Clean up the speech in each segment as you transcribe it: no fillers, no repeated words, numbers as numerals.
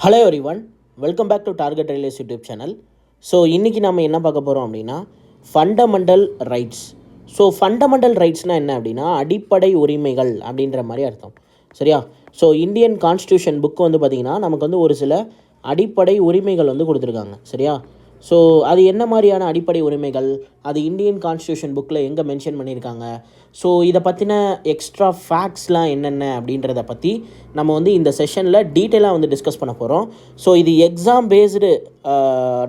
Hello everyone, welcome back to target reals YouTube channel. So இன்றைக்கி நம்ம என்ன பார்க்க போகிறோம் அப்படின்னா ஃபண்டமெண்டல் ரைட்ஸ். ஸோ ஃபண்டமெண்டல் ரைட்ஸ்னால் என்ன அப்படின்னா அடிப்படை உரிமைகள் அப்படின்ற மாதிரி அர்த்தம். சரியா? ஸோ இந்தியன் கான்ஸ்டியூஷன் புக்கு வந்து பார்த்திங்கன்னா நமக்கு வந்து ஒரு சில அடிப்படை உரிமைகள் வந்து கொடுத்துருக்காங்க. சரியா? ஸோ அது என்ன மாதிரியான அடிப்படை உரிமைகள், அது இந்தியன் கான்ஸ்டியூஷன் புக்கில் எங்கே மென்ஷன் பண்ணியிருக்காங்க, ஸோ இதை பற்றின எக்ஸ்ட்ரா ஃபேக்ட்ஸ்லாம் என்னென்ன அப்படின்றத பற்றி நம்ம வந்து இந்த செஷனில் டீட்டெயிலாக வந்து டிஸ்கஸ் பண்ண போகிறோம். ஸோ இது எக்ஸாம் பேஸ்டு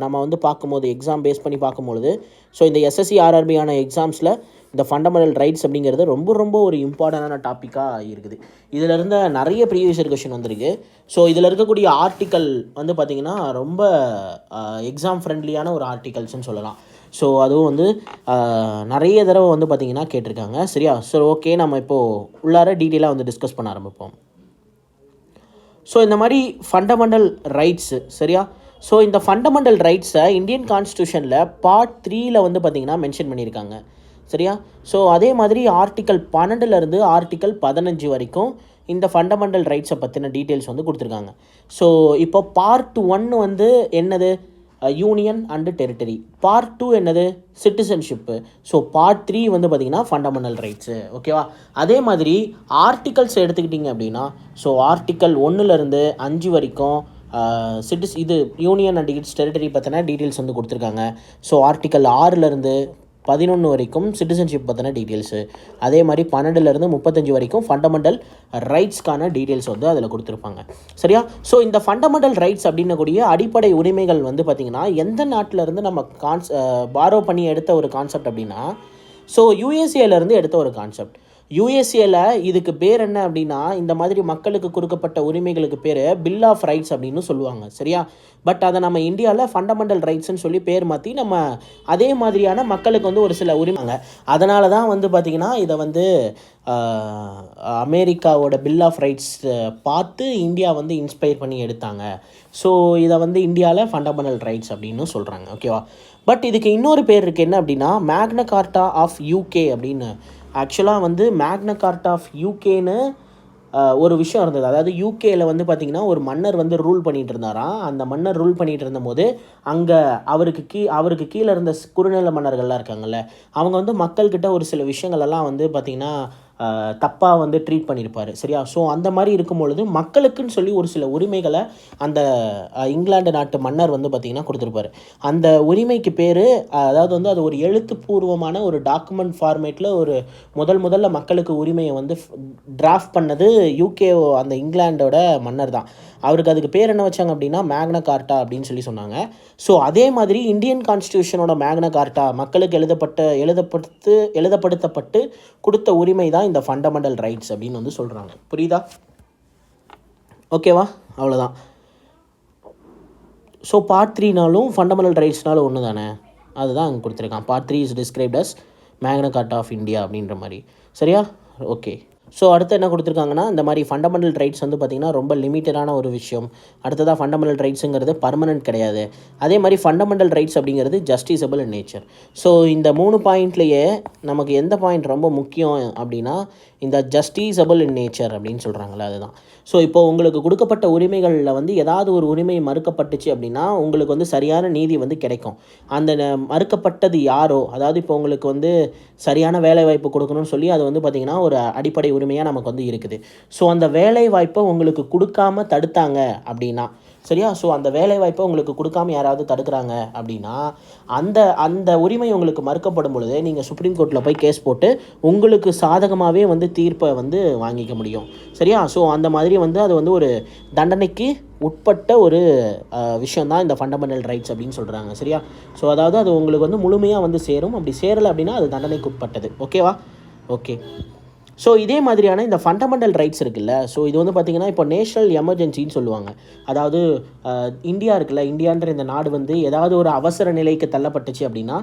நம்ம வந்து பார்க்கும்போது, எக்ஸாம் பேஸ் பண்ணி பார்க்கும்பொழுது, ஸோ இந்த எஸ்எஸ்சி ஆர்ஆர்பியான எக்ஸாம்ஸில் இந்த ஃபண்டமெண்டல் ரைட்ஸ் அப்படிங்கிறது ரொம்ப ரொம்ப ஒரு இம்பார்ட்டண்டான டாப்பிக்காக இருக்குது. இதில் இருந்த நிறைய ப்ரீவியஸ் இயர் கொஷின் வந்திருக்கு. ஸோ இதில் இருக்கக்கூடிய ஆர்டிக்கல் வந்து பார்த்திங்கன்னா ரொம்ப எக்ஸாம் ஃப்ரெண்ட்லியான ஒரு ஆர்டிகல்ஸ்னு சொல்லலாம். ஸோ அதுவும் வந்து நிறைய தடவை வந்து பார்த்திங்கன்னா கேட்டிருக்காங்க. சரியா? ஸோ ஓகே, நம்ம இப்போது உள்ளார டீட்டெயிலாக வந்து டிஸ்கஸ் பண்ண ஆரம்பிப்போம். ஸோ இந்த மாதிரி ஃபண்டமெண்டல் ரைட்ஸு. சரியா? ஸோ இந்த ஃபண்டமெண்டல் ரைட்ஸை இந்தியன் கான்ஸ்டியூஷனில் பார்ட் 3ல் வந்து பார்த்திங்கன்னா மென்ஷன் பண்ணியிருக்காங்க. சரியா? ஸோ அதே மாதிரி ஆர்டிக்கல் 12லேருந்து ஆர்டிக்கல் 15 வரைக்கும் இந்த ஃபண்டமெண்டல் ரைட்ஸை பற்றின டீட்டெயில்ஸ் வந்து கொடுத்துருக்காங்க. ஸோ இப்போ பார்ட் 1 வந்து என்னது, யூனியன் அண்டு டெரிட்டரி. பார்ட் 2 என்னது, சிட்டிசன்ஷிப்பு. ஸோ பார்ட் 3 வந்து பார்த்திங்கன்னா ஃபண்டமெண்டல் ரைட்ஸு. ஓகேவா? அதே மாதிரி ஆர்டிகல்ஸ் எடுத்துக்கிட்டிங்க அப்படின்னா, ஸோ ஆர்டிக்கல் 1லேருந்து 5 வரைக்கும் இது யூனியன் அண்ட் இட்ஸ் டெரிட்டரி பற்றின டீட்டெயில்ஸ் வந்து கொடுத்துருக்காங்க. ஸோ ஆர்டிக்கல் 6லேருந்து 11 வரைக்கும் சிட்டிசன்ஷிப் பற்றின டீட்டெயில்ஸு. அதே மாதிரி 12லேருந்து 35 வரைக்கும் ஃபண்டமெண்டல் ரைட்ஸ்க்கான டீட்டெயில்ஸ் வந்து அதில் கொடுத்துருப்பாங்க. சரியா? ஸோ இந்த ஃபண்டமெண்டல் ரைட்ஸ் அப்படின்னக்கூடிய அடிப்படை உரிமைகள் வந்து பார்த்திங்கன்னா எந்த நாட்டிலேருந்து நம்ம பாரோ பண்ணி எடுத்த ஒரு கான்செப்ட் அப்படின்னா, ஸோ யூஎஸ்ஏலேருந்து எடுத்த ஒரு கான்செப்ட். யூஎஸ்ஏல இதுக்கு பேர் என்ன அப்படின்னா, இந்த மாதிரி மக்களுக்கு கொடுக்கப்பட்ட உரிமைகளுக்கு பேர் பில் ஆஃப் ரைட்ஸ் அப்படின்னு சொல்லுவாங்க. சரியா? பட் அதை நம்ம இந்தியாவில் ஃபண்டமெண்டல் ரைட்ஸ்ன்னு சொல்லி பேர் மாற்றி நம்ம அதே மாதிரியான மக்களுக்கு வந்து ஒரு சில உரிமைங்க. அதனால தான் வந்து பார்த்திங்கன்னா இதை வந்து அமெரிக்காவோட பில் ஆஃப் ரைட்ஸ் பார்த்து இந்தியா வந்து இன்ஸ்பயர் பண்ணி எடுத்தாங்க. ஸோ இதை வந்து இந்தியாவில் ஃபண்டமெண்டல் ரைட்ஸ் அப்படின்னு சொல்கிறாங்க. ஓகேவா? பட் இதுக்கு இன்னொரு பேர் இருக்குது. என்ன அப்படின்னா மேக்னா கார்ட்டா ஆஃப் யூகே அப்படின்னு. ஆக்சுவலாக வந்து மேக்னா கார்ட்டா ஆஃப் யூகேன்னு ஒரு விஷயம் இருந்தது. அதாவது யூகேயில் வந்து பார்த்திங்கன்னா ஒரு மன்னர் வந்து ரூல் பண்ணிகிட்டு இருந்தாராம். அந்த மன்னர் ரூல் பண்ணிகிட்டு இருந்தபோது அங்கே அவருக்கு கீழே இருந்த குறுநில மன்னர்கள்லாம் இருக்காங்கல்ல, அவங்க வந்து மக்கள்கிட்ட ஒரு சில விஷயங்களெல்லாம் வந்து பார்த்திங்கன்னா தப்பாக வந்து ட்ரீட் பண்ணியிருப்பார். சரியா? ஸோ அந்த மாதிரி இருக்கும் பொழுது மக்களுக்குன்னு சொல்லி ஒரு சில உரிமைகளை அந்த இங்கிலாந்து நாட்டு மன்னர் வந்து பார்த்திங்கன்னா கொடுத்துருப்பார். அந்த உரிமைக்கு பேர், அதாவது வந்து அது ஒரு எழுத்துப்பூர்வமான ஒரு டாக்குமெண்ட் ஃபார்மேட்டில் ஒரு முதல்ல மக்களுக்கு உரிமையை வந்து டிராஃப்ட் பண்ணது யூகே, அந்த இங்கிலாண்டோட மன்னர் தான். அவருக்கு அதுக்கு பேர் என்ன வச்சாங்க அப்படின்னா மேக்னா கார்ட்டா அப்படின்னு சொல்லி சொன்னாங்க. ஸோ அதே மாதிரி இந்தியன் கான்ஸ்டியூஷனோட மேக்னா கார்ட்டா மக்களுக்கு எழுதப்படுத்தப்பட்டு கொடுத்த உரிமை தான் இந்த ஃபண்டமெண்டல் ரைட்ஸ் அப்படின்னு வந்து சொல்கிறாங்க. புரியுதா? ஓகேவா? அவ்வளோதான். ஸோ பார்ட் 3நாலும் ஃபண்டமெண்டல் ரைட்ஸ்னாலும் ஒன்று தானே, அதுதான் அங்கே கொடுத்துருக்கான். பார்ட் 3 இஸ் டிஸ்கிரைப்ட் அஸ் மேக்னா கார்ட்டா ஆஃப் இந்தியா அப்படின்ற மாதிரி. சரியா? ஓகே. ஸோ அடுத்து என்ன கொடுத்துருக்காங்கன்னா, இந்த மாதிரி ஃபண்டமெண்டல் ரைட்ஸ் வந்து பார்த்திங்கன்னா ரொம்ப லிமிட்டடான ஒரு விஷயம். அடுத்ததாக ஃபண்டமெண்டல் ரைட்ஸுங்கிறது பர்மனெண்ட் கிடையாது. அதே மாதிரி ஃபண்டமெண்டல் ரைட்ஸ் அப்படிங்கிறது ஜஸ்டிசபிள் இன் நேச்சர். ஸோ இந்த 3 பாயிண்ட்லேயே நமக்கு எந்த பாயிண்ட் ரொம்ப முக்கியம் அப்படின்னா இந்த ஜஸ்டிசபிள் இன் நேச்சர் அப்படின்னு சொல்கிறாங்களே, அதுதான். ஸோ இப்போது உங்களுக்கு கொடுக்கப்பட்ட உரிமைகளில் வந்து ஏதாவது ஒரு உரிமை மறுக்கப்பட்டுச்சு அப்படின்னா உங்களுக்கு வந்து சரியான நீதி வந்து கிடைக்கும். அந்த மறுக்கப்பட்டது யாரோ, அதாவது இப்போ உங்களுக்கு வந்து சரியான வேலை வாய்ப்பு கொடுக்கணும்னு சொல்லி அது வந்து பார்த்திங்கன்னா ஒரு அடிப்படை உரிமையாக நமக்கு வந்து இருக்குது. ஸோ அந்த வேலை வாய்ப்பை உங்களுக்கு கொடுக்காம தடுத்தாங்க அப்படின்னா, சரியா? ஸோ அந்த வேலை வாய்ப்பை உங்களுக்கு கொடுக்காம யாராவது தடுக்கிறாங்க அப்படின்னா அந்த உரிமை உங்களுக்கு மறுக்கப்படும் பொழுது நீங்கள் சுப்ரீம் கோர்ட்டில் போய் கேஸ் போட்டு உங்களுக்கு சாதகமாகவே வந்து தீர்ப்பை வந்து வாங்கிக்க முடியும். சரியா? ஸோ அந்த மாதிரி வந்து அது வந்து ஒரு தண்டனைக்கு உட்பட்ட ஒரு விஷயந்தான் இந்த ஃபண்டமெண்டல் ரைட்ஸ் அப்படின்னு சொல்கிறாங்க. சரியா? ஸோ அதாவது அது உங்களுக்கு வந்து முழுமையாக வந்து சேரும். அப்படி சேரலை அப்படின்னா அது தண்டனைக்கு உட்பட்டது. ஓகேவா? ஓகே. ஸோ இதே மாதிரியான இந்த ஃபண்டமெண்டல் ரைட்ஸ் இருக்குல்ல, ஸோ இது வந்து பார்த்திங்கன்னா இப்போ நேஷ்னல் எமர்ஜென்சின்னு சொல்லுவாங்க. அதாவது இந்தியா இருக்குல்ல, இந்தியான்ற இந்த நாடு வந்து ஏதாவது ஒரு அவசர நிலைக்கு தள்ளப்பட்டுச்சு அப்படின்னா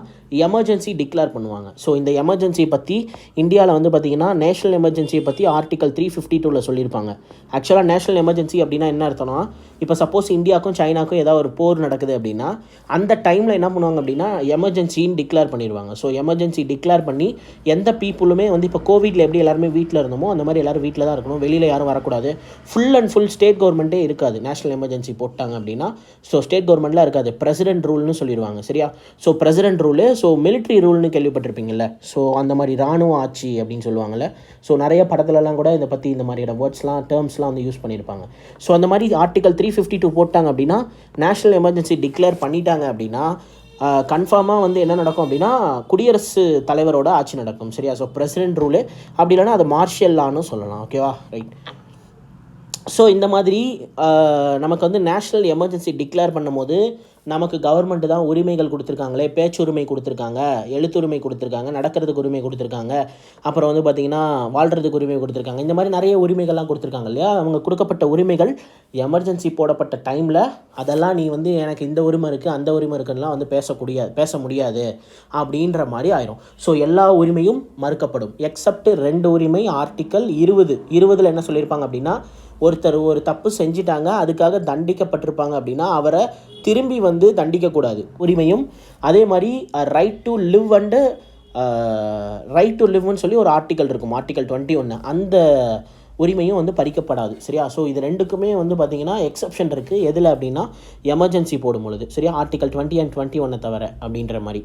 எமர்ஜென்சி டிக்ளேர் பண்ணுவாங்க. ஸோ இந்த எமர்ஜென்சியை பற்றி இந்தியாவில் வந்து பார்த்திங்கன்னா நேஷ்னல் எமர்ஜென்சியை பற்றி ஆர்டிக்கல் 352ல் சொல்லியிருப்பாங்க. ஆக்சுவலாக நேஷ்னல் எமர்ஜென்சி அப்படின்னா என்ன அர்த்தம்னா, இப்போ சப்போஸ் இந்தியாவுக்கும் சைனாக்கும் ஏதாவது ஒரு போர் நடக்குது அப்படின்னா அந்த டைமில் என்ன பண்ணுவாங்க அப்படின்னா எமர்ஜென்சின்னு டிக்ளேர் பண்ணிடுவாங்க. ஸோ எமர்ஜென்சி டிக்ளேர் பண்ணி எந்த பீப்புளுமே வந்து இப்போ கோவிடில் எப்படி எல்லாருமே வீட்டில் இருந்தோமோ அந்த மாதிரி எல்லோரும் வீட்டில் தான் இருக்கணும், வெளியில் யாரும் வரக்கூடாது. ஃபுல் அண்ட் ஃபுல் ஸ்டேட் கவர்மெண்ட்டே இருக்காது. நேஷனல் எமர்ஜென்சி போட்டாங்க அப்படின்னா ஸோ ஸ்டேட் கவர்மெண்ட்லாம் இருக்காது, பிரசிடென்ட் ரூல்னு சொல்லிடுவாங்க. சரியா? So president rule, so military ரூல்னு கேள்விப்பட்டிருப்பீங்கள்ல, ஸோ அந்த மாதிரி இராணுவ ஆட்சி அப்படின்னு சொல்லுவாங்கள்ல. ஸோ நிறைய படத்துலலாம் கூட இதை பற்றி இந்த மாதிரியான வேர்ட்ஸ்லாம் டேர்ம்ஸ்லாம் வந்து யூஸ் பண்ணியிருப்பாங்க. ஸோ அந்த மாதிரி ஆர்டிகல் 352 போட்டாங்க அப்படின்னா, நேஷ்னல் எமர்ஜென்சி டிக்ளேர் பண்ணிட்டாங்க அப்படின்னா கன்ஃபார்மாக வந்து என்ன நடக்கும் அப்படின்னா குடியரசு தலைவரோட ஆட்சி நடக்கும். சரியா? ஸோ பிரசிடென்ட் ரூலு, அப்படி இல்லைன்னா அது மார்ஷியல் லான்னு சொல்லலாம். ஓகேவா? ரைட். ஸோ இந்த மாதிரி நமக்கு வந்து நேஷ்னல் எமர்ஜென்சி டிக்ளேர் பண்ணும்போது நமக்கு கவர்மெண்ட்டு தான் உரிமைகள் கொடுத்துருக்காங்களே, பேச்சுரிமை கொடுத்துருக்காங்க, எழுத்துரிமை கொடுத்துருக்காங்க, நடக்கிறதுக்கு உரிமை கொடுத்துருக்காங்க, அப்புறம் வந்து பார்த்திங்கன்னா வாழ்கிறதுக்கு உரிமை கொடுத்துருக்காங்க. இந்த மாதிரி நிறைய உரிமைகள்லாம் கொடுத்துருக்காங்க இல்லையா? அவங்க கொடுக்கப்பட்ட உரிமைகள் எமர்ஜென்சி போடப்பட்ட டைமில் அதெல்லாம் நீ வந்து எனக்கு இந்த உரிமை இருக்குது அந்த உரிமை இருக்குன்னா வந்து பேச முடியாது அப்படின்ற மாதிரி ஆயிரும். ஸோ எல்லா உரிமையும் மறுக்கப்படும் எக்ஸப்ட் 2 உரிமை. ஆர்டிக்கல் 20 என்ன சொல்லியிருப்பாங்க அப்படின்னா, ஒருத்தர் ஒரு தப்பு செஞ்சிட்டாங்க, அதுக்காக தண்டிக்கப்பட்டிருப்பாங்க அப்படின்னா அவரை திரும்பி வந்து தண்டிக்கக்கூடாது உரிமையும். அதே மாதிரி right to live and right to லிவ்னு சொல்லி ஒரு ஆர்டிக்கல் இருக்கும், ஆர்டிக்கல் 21, அந்த உரிமையும் வந்து பறிக்கப்படாது. சரியா? ஸோ இது ரெண்டுக்குமே வந்து பார்த்திங்கன்னா எக்ஸப்ஷன் இருக்குது. எதில் அப்படின்னா எமர்ஜென்சி போடும் பொழுது. சரியா? ஆர்டிக்கல் 20 and 21 தவிர அப்படின்ற மாதிரி.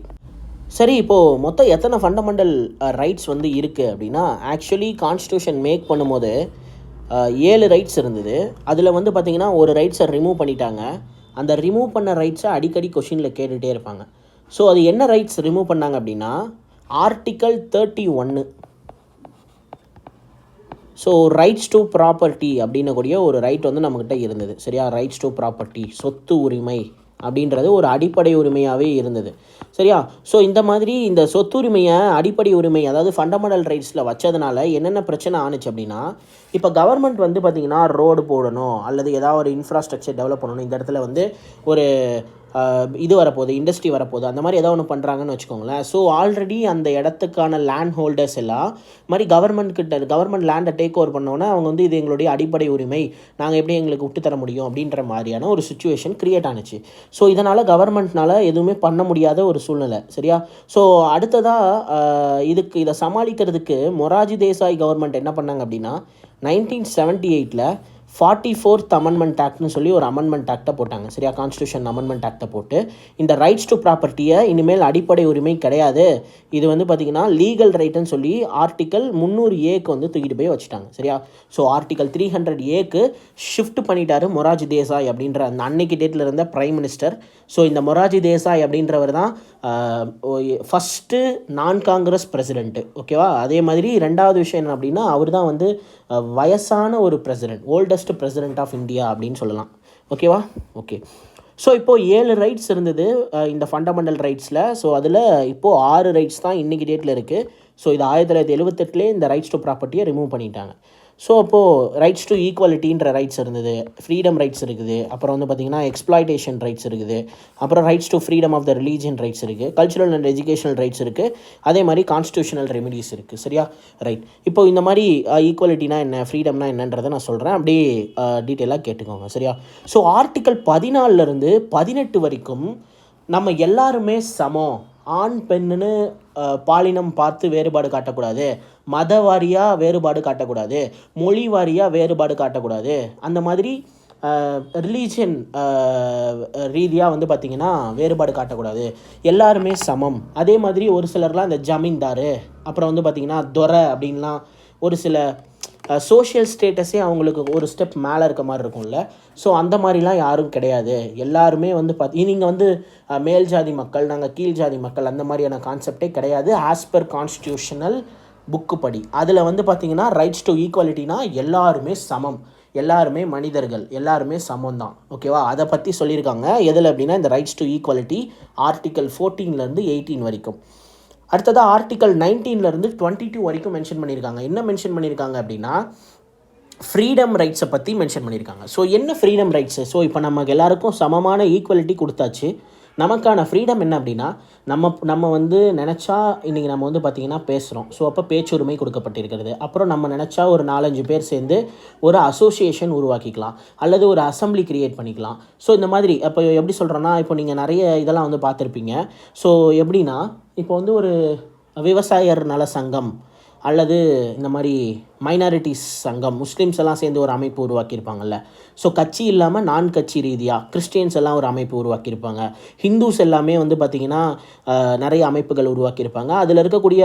சரி, இப்போது மொத்தம் எத்தனை ஃபண்டமெண்டல் ரைட்ஸ் வந்து இருக்குது அப்படின்னா, ஆக்சுவலி கான்ஸ்டியூஷன் மேக் பண்ணும்போது 7 ரைட்ஸ் இருந்தது. அதில் வந்து பார்த்திங்கன்னா ஒரு ரைட்ஸை ரிமூவ் பண்ணிட்டாங்க. அந்த ரிமூவ் பண்ண ரைட்ஸை அடிக்கடி கொஷினில் கேட்டுகிட்டே இருப்பாங்க. ஸோ அது என்ன ரைட்ஸ் ரிமூவ் பண்ணாங்க அப்படின்னா, article 31. So rights to property அப்படின்னக்கூடிய ஒரு ரைட் வந்து நம்மக்கிட்ட இருந்தது. சரியா? ரைட்ஸ் டு ப்ராப்பர்ட்டி, சொத்து உரிமை அப்படின்றது ஒரு அடிப்படை உரிமையாகவே இருந்தது. சரியா? ஸோ இந்த மாதிரி இந்த சொத்துரிமையை அடிப்படை உரிமை, அதாவது ஃபண்டமெண்டல் ரைட்ஸில் வச்சதுனால என்னென்ன பிரச்சனை ஆணுச்சு அப்படின்னா, இப்போ கவர்மெண்ட் வந்து பார்த்திங்கன்னா ரோடு போடணும் அல்லது ஏதாவது ஒரு இன்ஃப்ராஸ்ட்ரக்சர் டெவலப் பண்ணணும், இந்த இடத்துல வந்து ஒரு இது வரப்போகுது, இண்டஸ்ட்ரி வரப்போகுது, அந்த மாதிரி ஏதாவது ஒன்று பண்ணுறாங்கன்னு வச்சுக்கோங்களேன். ஸோ ஆல்ரெடி அந்த இடத்துக்கான லேண்ட் ஹோல்டர்ஸ் எல்லாம் மாதிரி கவர்மெண்ட் லேண்டை டேக் ஓவர் பண்ணோன்னே அவங்க வந்து இது எங்களுடைய அடிப்படை உரிமை, நாங்கள் எப்படி எங்களுக்கு விட்டு தர முடியும் அப்படின்ற மாதிரியான ஒரு சுச்சுவேஷன் க்ரியேட் ஆனிச்சு. ஸோ இதனால் கவர்மெண்ட்னால் எதுவுமே பண்ண முடியாத ஒரு சூழ்நிலை. சரியா? ஸோ அடுத்ததாக இதை சமாளிக்கிறதுக்கு மொராஜி தேசாய் கவர்மெண்ட் என்ன பண்ணாங்க அப்படின்னா, 1978 44th அமெண்ட்மெண்ட் ஆக்ட்னு சொல்லி ஒரு அமெண்ட்மெண்ட் ஆக்டை போட்டாங்க. சரியா? கான்ஸ்டியூஷன் அமெண்ட்மெண்ட் ஆக்டை போட்டு இந்த ரைட்ஸ் டு ப்ராப்பர்ட்டியை இனிமேல் அடிப்படை உரிமை கிடையாது, இது வந்து பார்த்திங்கன்னா லீகல் ரைட்டுன்னு சொல்லி ஆர்டிக்கல் 300A வந்து தூக்கிட்டு போய் வச்சுட்டாங்க. சரியா? ஸோ ஆர்டிக்கல் 300A ஷிஃப்ட் பண்ணிட்டாரு மொராஜி தேசாய் அப்படின்ற அந்த அன்னைக்கு டேட்டில் இருந்த பிரைம் மினிஸ்டர். ஸோ இந்த மொராஜி தேசாய் அப்படின்றவர் தான் ஃபஸ்ட்டு நான் காங்கிரஸ் பிரசிடெண்ட்டு. ஓகேவா? அதே மாதிரி ரெண்டாவது விஷயம் என்ன அப்படின்னா, அவர் தான் வந்து வயசான ஒரு president, oldest president of India அப்படின்னு சொல்லலாம். ஓகேவா? ஓகே. ஸோ இப்போது 7 ரைட்ஸ் இருந்தது இந்த ஃபண்டமெண்டல் ரைட்ஸில். ஸோ அதில் இப்போது 6 ரைட்ஸ் தான் இன்றைக்கி டேட்டில் இருக்குது. ஸோ இது 1978 இந்த ரைட்ஸ் டு ப்ராப்பர்ட்டியை ரிமூவ் பண்ணிட்டாங்க. ஸோ அப்போது ரைட்ஸ் டு ஈக்குவாலிட்டின்ற ரைட்ஸ் இருந்தது, ஃப்ரீடம் ரைட்ஸ் இருக்குது, அப்புறம் வந்து பார்த்திங்கன்னா எக்ஸ்ப்ளாய்டேஷன் ரைட்ஸ் இருக்குது, அப்புறம் rights to freedom of the religion rights இருக்குது, கல்ச்சுரல் அண்ட் எஜுகேஷனல் ரைட்ஸ் இருக்குது, அதே மாதிரி கான்ஸ்டியூஷனல் ரெமிடிஸ் இருக்குது. சரியா? ரைட். இப்போ இந்த மாதிரி ஈக்குவாலிட்டினா என்ன, ஃப்ரீடம்னா என்னன்றதை நான் சொல்கிறேன், அப்படியே டீட்டெயிலாக கேட்டுக்கோங்க. சரியா? ஸோ ஆர்டிக்கல் 14 18 வரைக்கும் நம்ம எல்லாருமே சமம், ஆண் பெண்ணுன்னு பாலினம் பார்த்து வேறுபாடு காட்டக்கூடாது, மத வாரியாக வேறுபாடு காட்டக்கூடாது, மொழி வாரியாக வேறுபாடு காட்டக்கூடாது, அந்த மாதிரி ரிலீஜியன் ரீதியாக வந்து பார்த்திங்கன்னா வேறுபாடு காட்டக்கூடாது, எல்லாருமே சமம். அதே மாதிரி ஒரு சிலர்லாம் இந்த ஜமீன்தார், அப்புறம் வந்து பார்த்திங்கன்னா துரை அப்படின்லாம் ஒரு சில சோஷியல் ஸ்டேட்டஸே அவங்களுக்கு ஒரு ஸ்டெப் மேலே இருக்க மாதிரி இருக்கும்ல. ஸோ அந்த மாதிரிலாம் யாரும் கிடையாது, எல்லாருமே வந்து நீங்கள் வந்து மேல் ஜாதி மக்கள், நாங்கள் கீழ் ஜாதி மக்கள், அந்த மாதிரியான கான்செப்டே கிடையாது. ஆஸ் பர் கான்ஸ்டியூஷனல் புக்கு படி அதில் வந்து பார்த்திங்கன்னா ரைட்ஸ் டு ஈக்குவாலிட்டினா எல்லாருமே சமம், எல்லாருமே மனிதர்கள், எல்லாருமே சமம் தான். ஓகேவா? அதை பற்றி சொல்லியிருக்காங்க. எதில் அப்படின்னா இந்த ரைட்ஸ் டு ஈக்குவாலிட்டி ஆர்டிக்கல் 14 18 வரைக்கும். அடுத்ததாக ஆர்டிக்கல் 19 22 வரைக்கும் மென்ஷன் பண்ணியிருக்காங்க. என்ன மென்ஷன் பண்ணியிருக்காங்க அப்படின்னா, ஃப்ரீடம் ரைட்ஸை பற்றி மென்ஷன் பண்ணியிருக்காங்க. ஸோ என்ன ஃப்ரீடம் ரைட்ஸு? ஸோ இப்போ நமக்கு எல்லாருக்கும் சமமான ஈக்குவாலிட்டி கொடுத்தாச்சு, நமக்கான ஃப்ரீடம் என்ன அப்படின்னா, நம்ம வந்து நினச்சா இன்றைக்கி நம்ம வந்து பார்த்திங்கன்னா பேசுகிறோம். ஸோ அப்போ பேச்சுரிமை கொடுக்கப்பட்டிருக்கிறது. அப்புறம் நம்ம நினச்சா ஒரு 4-5 பேர் சேர்ந்து ஒரு அசோசியேஷன் உருவாக்கிக்கலாம், அல்லது ஒரு அசெம்பிளி கிரியேட் பண்ணிக்கலாம். ஸோ இந்த மாதிரி அப்போ எப்படி சொல்கிறேன்னா, இப்போ நீங்கள் நிறைய இதெல்லாம் வந்து பார்த்துருப்பீங்க. ஸோ எப்படின்னா, இப்போ வந்து ஒரு விவசாயர் நல சங்கம் அல்லது இந்த மாதிரி மைனாரிட்டிஸ் சங்கம், முஸ்லீம்ஸ் எல்லாம் சேர்ந்து ஒரு அமைப்பு உருவாக்கியிருப்பாங்கல்ல. ஸோ கட்சி இல்லாமல் நான் கட்சி ரீதியாக கிறிஸ்டியன்ஸ் எல்லாம் ஒரு அமைப்பு உருவாக்கியிருப்பாங்க. ஹிந்துஸ் எல்லாமே வந்து பார்த்திங்கன்னா நிறைய அமைப்புகள் உருவாக்கியிருப்பாங்க. அதில் இருக்கக்கூடிய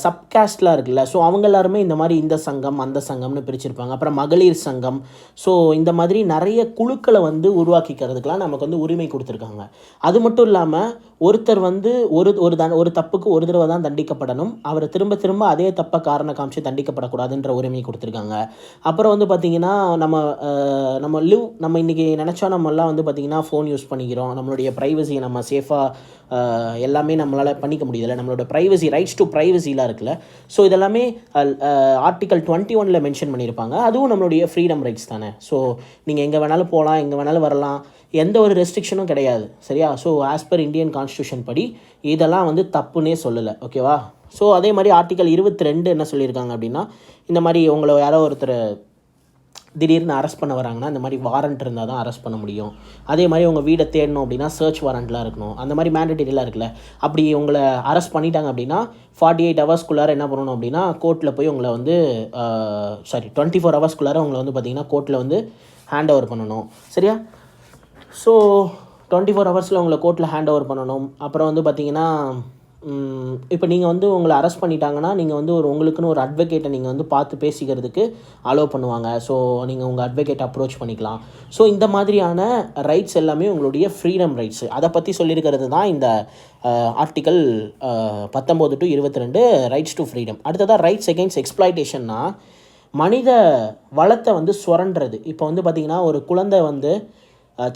சப்காஸ்ட்லாம் இருக்குல்ல, ஸோ அவங்க எல்லாருமே இந்த மாதிரி இந்த சங்கம் அந்த சங்கம்னு பிரிச்சிருப்பாங்க. அப்புறம் மகளிர் சங்கம். ஸோ இந்த மாதிரி நிறைய குழுக்களை வந்து உருவாக்கிக்கிறதுக்கெலாம் நமக்கு வந்து உரிமை கொடுத்துருக்காங்க. அது மட்டும் இல்லாமல் ஒருத்தர் வந்து ஒரு தப்புக்கு ஒரு தடவை தான் தண்டிக்கப்படணும், அவரை திரும்ப திரும்ப அதே தப்பை காரணம் காமிச்சு தண்டிக்கப்படக்கூடாதுன்ற உரிமை கொடுத்துருக்காங்க. அப்புறம் வந்து பார்த்திங்கன்னா நம்ம இன்றைக்கி நினச்சா நம்மலாம் வந்து பார்த்திங்கன்னா ஃபோன் யூஸ் பண்ணிக்கிறோம், நம்மளுடைய ப்ரைவசியை நம்ம சேஃபாக எல்லாமே நம்மளால் பண்ணிக்க முடியல, நம்மளோட ப்ரைவசி ரைட்ஸ் டு ப்ரைவசிலாம் இருக்குல்ல. ஸோ இதெல்லாமே ஆர்டிகல் 21 மென்ஷன் பண்ணியிருப்பாங்க. அதுவும் நம்மளுடைய ஃப்ரீடம் ரைட்ஸ் தானே. ஸோ நீங்கள் எங்கே வேணாலும் போகலாம், எங்கே வேணாலும் வரலாம், எந்த ஒரு ரெஸ்ட்ரிக்ஷனும் கிடையாது, சரியா? So as per Indian constitution படி இதெல்லாம் வந்து தப்புன்னே சொல்லலை, ஓகேவா? ஸோ அதே மாதிரி ஆர்டிகல் 22 என்ன சொல்லியிருக்காங்க அப்படின்னா, இந்த மாதிரி உங்களை யாரோ ஒருத்தர் திடீர்னு அரெஸ்ட் பண்ண வராங்கன்னா இந்த மாதிரி வாரண்ட் இருந்தால் தான் அரெஸ்ட் பண்ண முடியும். அதே மாதிரி உங்கள் வீடை தேடணும் அப்படின்னா சர்ச் வாரண்ட்லாம் இருக்கணும். அந்த மாதிரி மேண்டேட்டரிலாம் இருக்குல்ல. அப்படி உங்களை அரெஸ்ட் பண்ணிட்டாங்க அப்படின்னா 48 ஹவர்ஸ்க்குள்ளார என்ன பண்ணணும் அப்படின்னா, கோர்ட்டில் போய் உங்களை வந்து 24 ஹவர்ஸ்க்குள்ளார உங்களை வந்து பார்த்திங்கன்னா கோர்ட்டில் வந்து ஹேண்ட் ஓவர் பண்ணணும், சரியா? ஸோ 24 ஹவர்ஸில் உங்களை கோர்ட்டில் ஹேண்ட் ஓவர் பண்ணணும். அப்புறம் வந்து பார்த்திங்கன்னா இப்போ நீங்கள் வந்து உங்களை அரெஸ்ட் பண்ணிட்டாங்கன்னா நீங்கள் வந்து உங்களுக்குன்னு ஒரு அட்வொகேட்டை நீங்கள் வந்து பார்த்து பேசிக்கிறதுக்கு அலோவ் பண்ணுவாங்க. ஸோ நீங்கள் உங்கள் அட்வொகேட்டை அப்ரோச் பண்ணிக்கலாம். ஸோ இந்த மாதிரியான ரைட்ஸ் எல்லாமே உங்களுடைய ஃப்ரீடம் ரைட்ஸு. அதை பற்றி சொல்லியிருக்கிறது தான் இந்த article 19 to 22 rights to freedom. அடுத்ததாக ரைட்ஸ் எகெயின்ஸ்ட் எக்ஸ்ப்ளாய்டேஷன்னா மனித வளத்தை வந்து சுரண்டுறது. இப்போ வந்து பார்த்திங்கன்னா ஒரு குழந்தை வந்து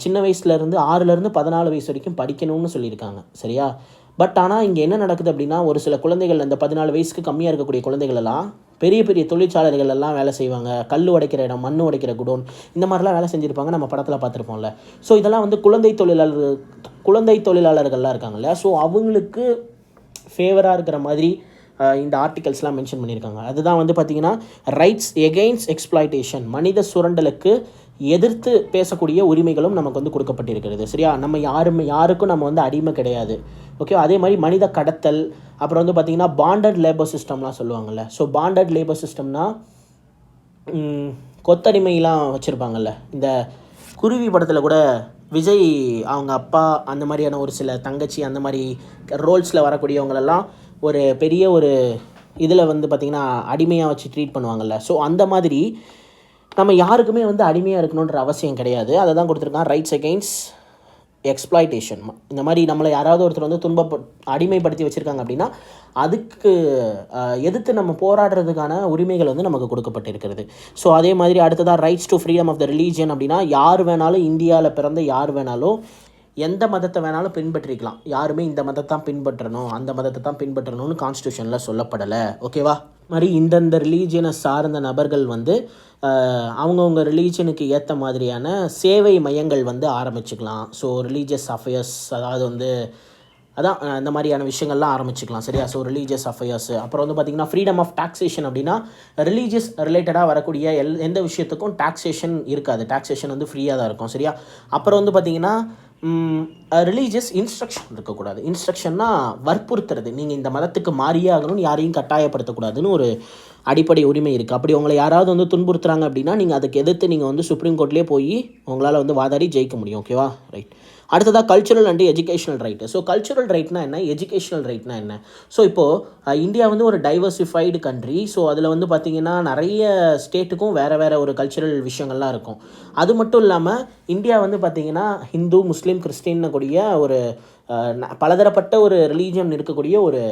சின்ன வயசுலேருந்து 6லேருந்து 14 வயசு வரைக்கும் படிக்கணும்னு சொல்லியிருக்காங்க, சரியா? பட் ஆனால் இங்கே என்ன நடக்குது அப்படின்னா, ஒரு சில குழந்தைகள் அந்த 14 வயசுக்கு கம்மியாக இருக்கக்கூடிய குழந்தைகள் எல்லாம் பெரிய பெரிய தொழிற்சாலைகள் எல்லாம் வேலை செய்வாங்க. கல் உடைக்கிற இடம், மண் உடைக்கிற குடோன், இந்த மாதிரிலாம் வேலை செஞ்சுருப்பாங்க. நம்ம படத்தில் பார்த்துருப்போம்ல. ஸோ இதெல்லாம் வந்து குழந்தை தொழிலாளர்கள்லாம் இருக்காங்கல்ல. ஸோ அவங்களுக்கு ஃபேவராக இருக்கிற மாதிரி இந்த ஆர்டிகல்ஸ்லாம் மென்ஷன் பண்ணியிருக்காங்க. அதுதான் வந்து பார்த்திங்கன்னா ரைட்ஸ் எகெயின்ஸ்ட் எக்ஸ்ப்ளாய்டேஷன், மனித சுரண்டலுக்கு எதிர்த்து பேசக்கூடிய உரிமைகளும் நமக்கு வந்து கொடுக்கப்பட்டிருக்கிறது, சரியா? நம்ம யாருக்கும் நம்ம வந்து அடிமை கிடையாது, ஓகே? அதே மாதிரி மனித கடத்தல், அப்புறம் வந்து பார்த்திங்கன்னா பாண்டட் லேபர் சிஸ்டம்லாம் சொல்லுவாங்கள்ல. ஸோ பாண்டட் லேபர் சிஸ்டம்னா கொத்தடிமைலாம் வச்சுருப்பாங்கல்ல. இந்த குருவி படத்தில் கூட விஜய் அவங்க அப்பா அந்த மாதிரியான ஒரு சில தங்கச்சி அந்த மாதிரி ரோல்ஸில் வரக்கூடியவங்களெல்லாம் ஒரு பெரிய ஒரு இதில் வந்து பார்த்திங்கன்னா அடிமையாக வச்சு ட்ரீட் பண்ணுவாங்கள்ல. ஸோ அந்த மாதிரி நம்ம யாருக்குமே வந்து அடிமையாக இருக்கணுன்ற அவசியம் கிடையாது. அதை தான் கொடுத்துருக்கான் ரைட்ஸ் எகெயின்ஸ்ட் எக்ஸ்ப்ளாய்டேஷன். இந்த மாதிரி நம்மளை யாராவது ஒருத்தர் வந்து அடிமைப்படுத்தி வச்சுருக்காங்க அப்படின்னா அதுக்கு எதிர்த்து நம்ம போராடுறதுக்கான உரிமைகள் வந்து நமக்கு கொடுக்கப்பட்டிருக்கிறது. ஸோ அதே மாதிரி அடுத்ததாக rights to freedom of the religion அப்படின்னா யார் வேணாலும், இந்தியாவில் பிறந்த யார் வேணாலும் எந்த மதத்தை வேணாலும் பின்பற்றிக்கலாம். யாருமே இந்த மதத்தை தான் பின்பற்றணும், அந்த மதத்தை தான் பின்பற்றணும்னு கான்ஸ்டியூஷனில் சொல்லப்படலை, ஓகேவா? மாதிரி இந்தந்த ரிலீஜியனை சார்ந்த நபர்கள் வந்து அவங்கவுங்க ரிலீஜனுக்கு ஏற்ற மாதிரியான சேவை மையங்கள் வந்து ஆரம்பிச்சுக்கலாம். ஸோ ரிலீஜியஸ் அஃபேர்ஸ், அதாவது வந்து அதான் இந்த மாதிரியான விஷயங்கள்லாம் ஆரம்பிச்சுக்கலாம், சரியா? So religious affairs. அப்புறம் வந்து பார்த்திங்கன்னா ஃப்ரீடம் ஆஃப் டாக்ஸேஷன் அப்படின்னா ரிலீஜியஸ் ரிலேட்டடாக வரக்கூடிய எந்த விஷயத்துக்கும் டாக்ஸேஷன் இருக்காது. டாக்ஸேஷன் வந்து ஃப்ரீயாக தான் இருக்கும், சரியா? அப்புறம் வந்து பார்த்திங்கன்னா ரிலீஜியஸ் இன்ஸ்ட்ரக்ஷன் இருக்கக்கூடாது. இன்ஸ்ட்ரக்ஷன்னா வற்புறுத்துறது, நீங்கள் இந்த மதத்துக்கு மாறியே ஆகணும்னு யாரையும் கட்டாயப்படுத்தக்கூடாதுன்னு ஒரு அடிப்படை உரிமை இருக்குது. அப்படி உங்களை யாராவது வந்து துன்புறுத்துறாங்க அப்படின்னா நீங்கள் அதுக்கு எதிர்த்து நீங்கள் வந்து சுப்ரீம் கோர்ட்லேயே போய் உங்களால் வந்து வாதாடி ஜெயிக்க முடியும், ஓகேவா? ரைட். அடுத்ததாக cultural and educational right. So cultural ரைட்னா என்ன, எஜுகேஷனல் ரைட்னா என்ன? ஸோ இப்போது இந்தியா வந்து ஒரு டைவர்சிஃபைடு கண்ட்ரி. ஸோ அதில் வந்து பார்த்திங்கன்னா நிறைய ஸ்டேட்டுக்கும் வேறு ஒரு கல்ச்சுரல் விஷயங்கள்லாம் இருக்கும். அது மட்டும் இல்லாமல் இந்தியா வந்து பார்த்திங்கன்னா ஹிந்து, முஸ்லீம், கிறிஸ்டின்னு கூடிய ஒரு பலதரப்பட்ட ஒரு ரிலீஜன் இருக்கக்கூடிய ஒரு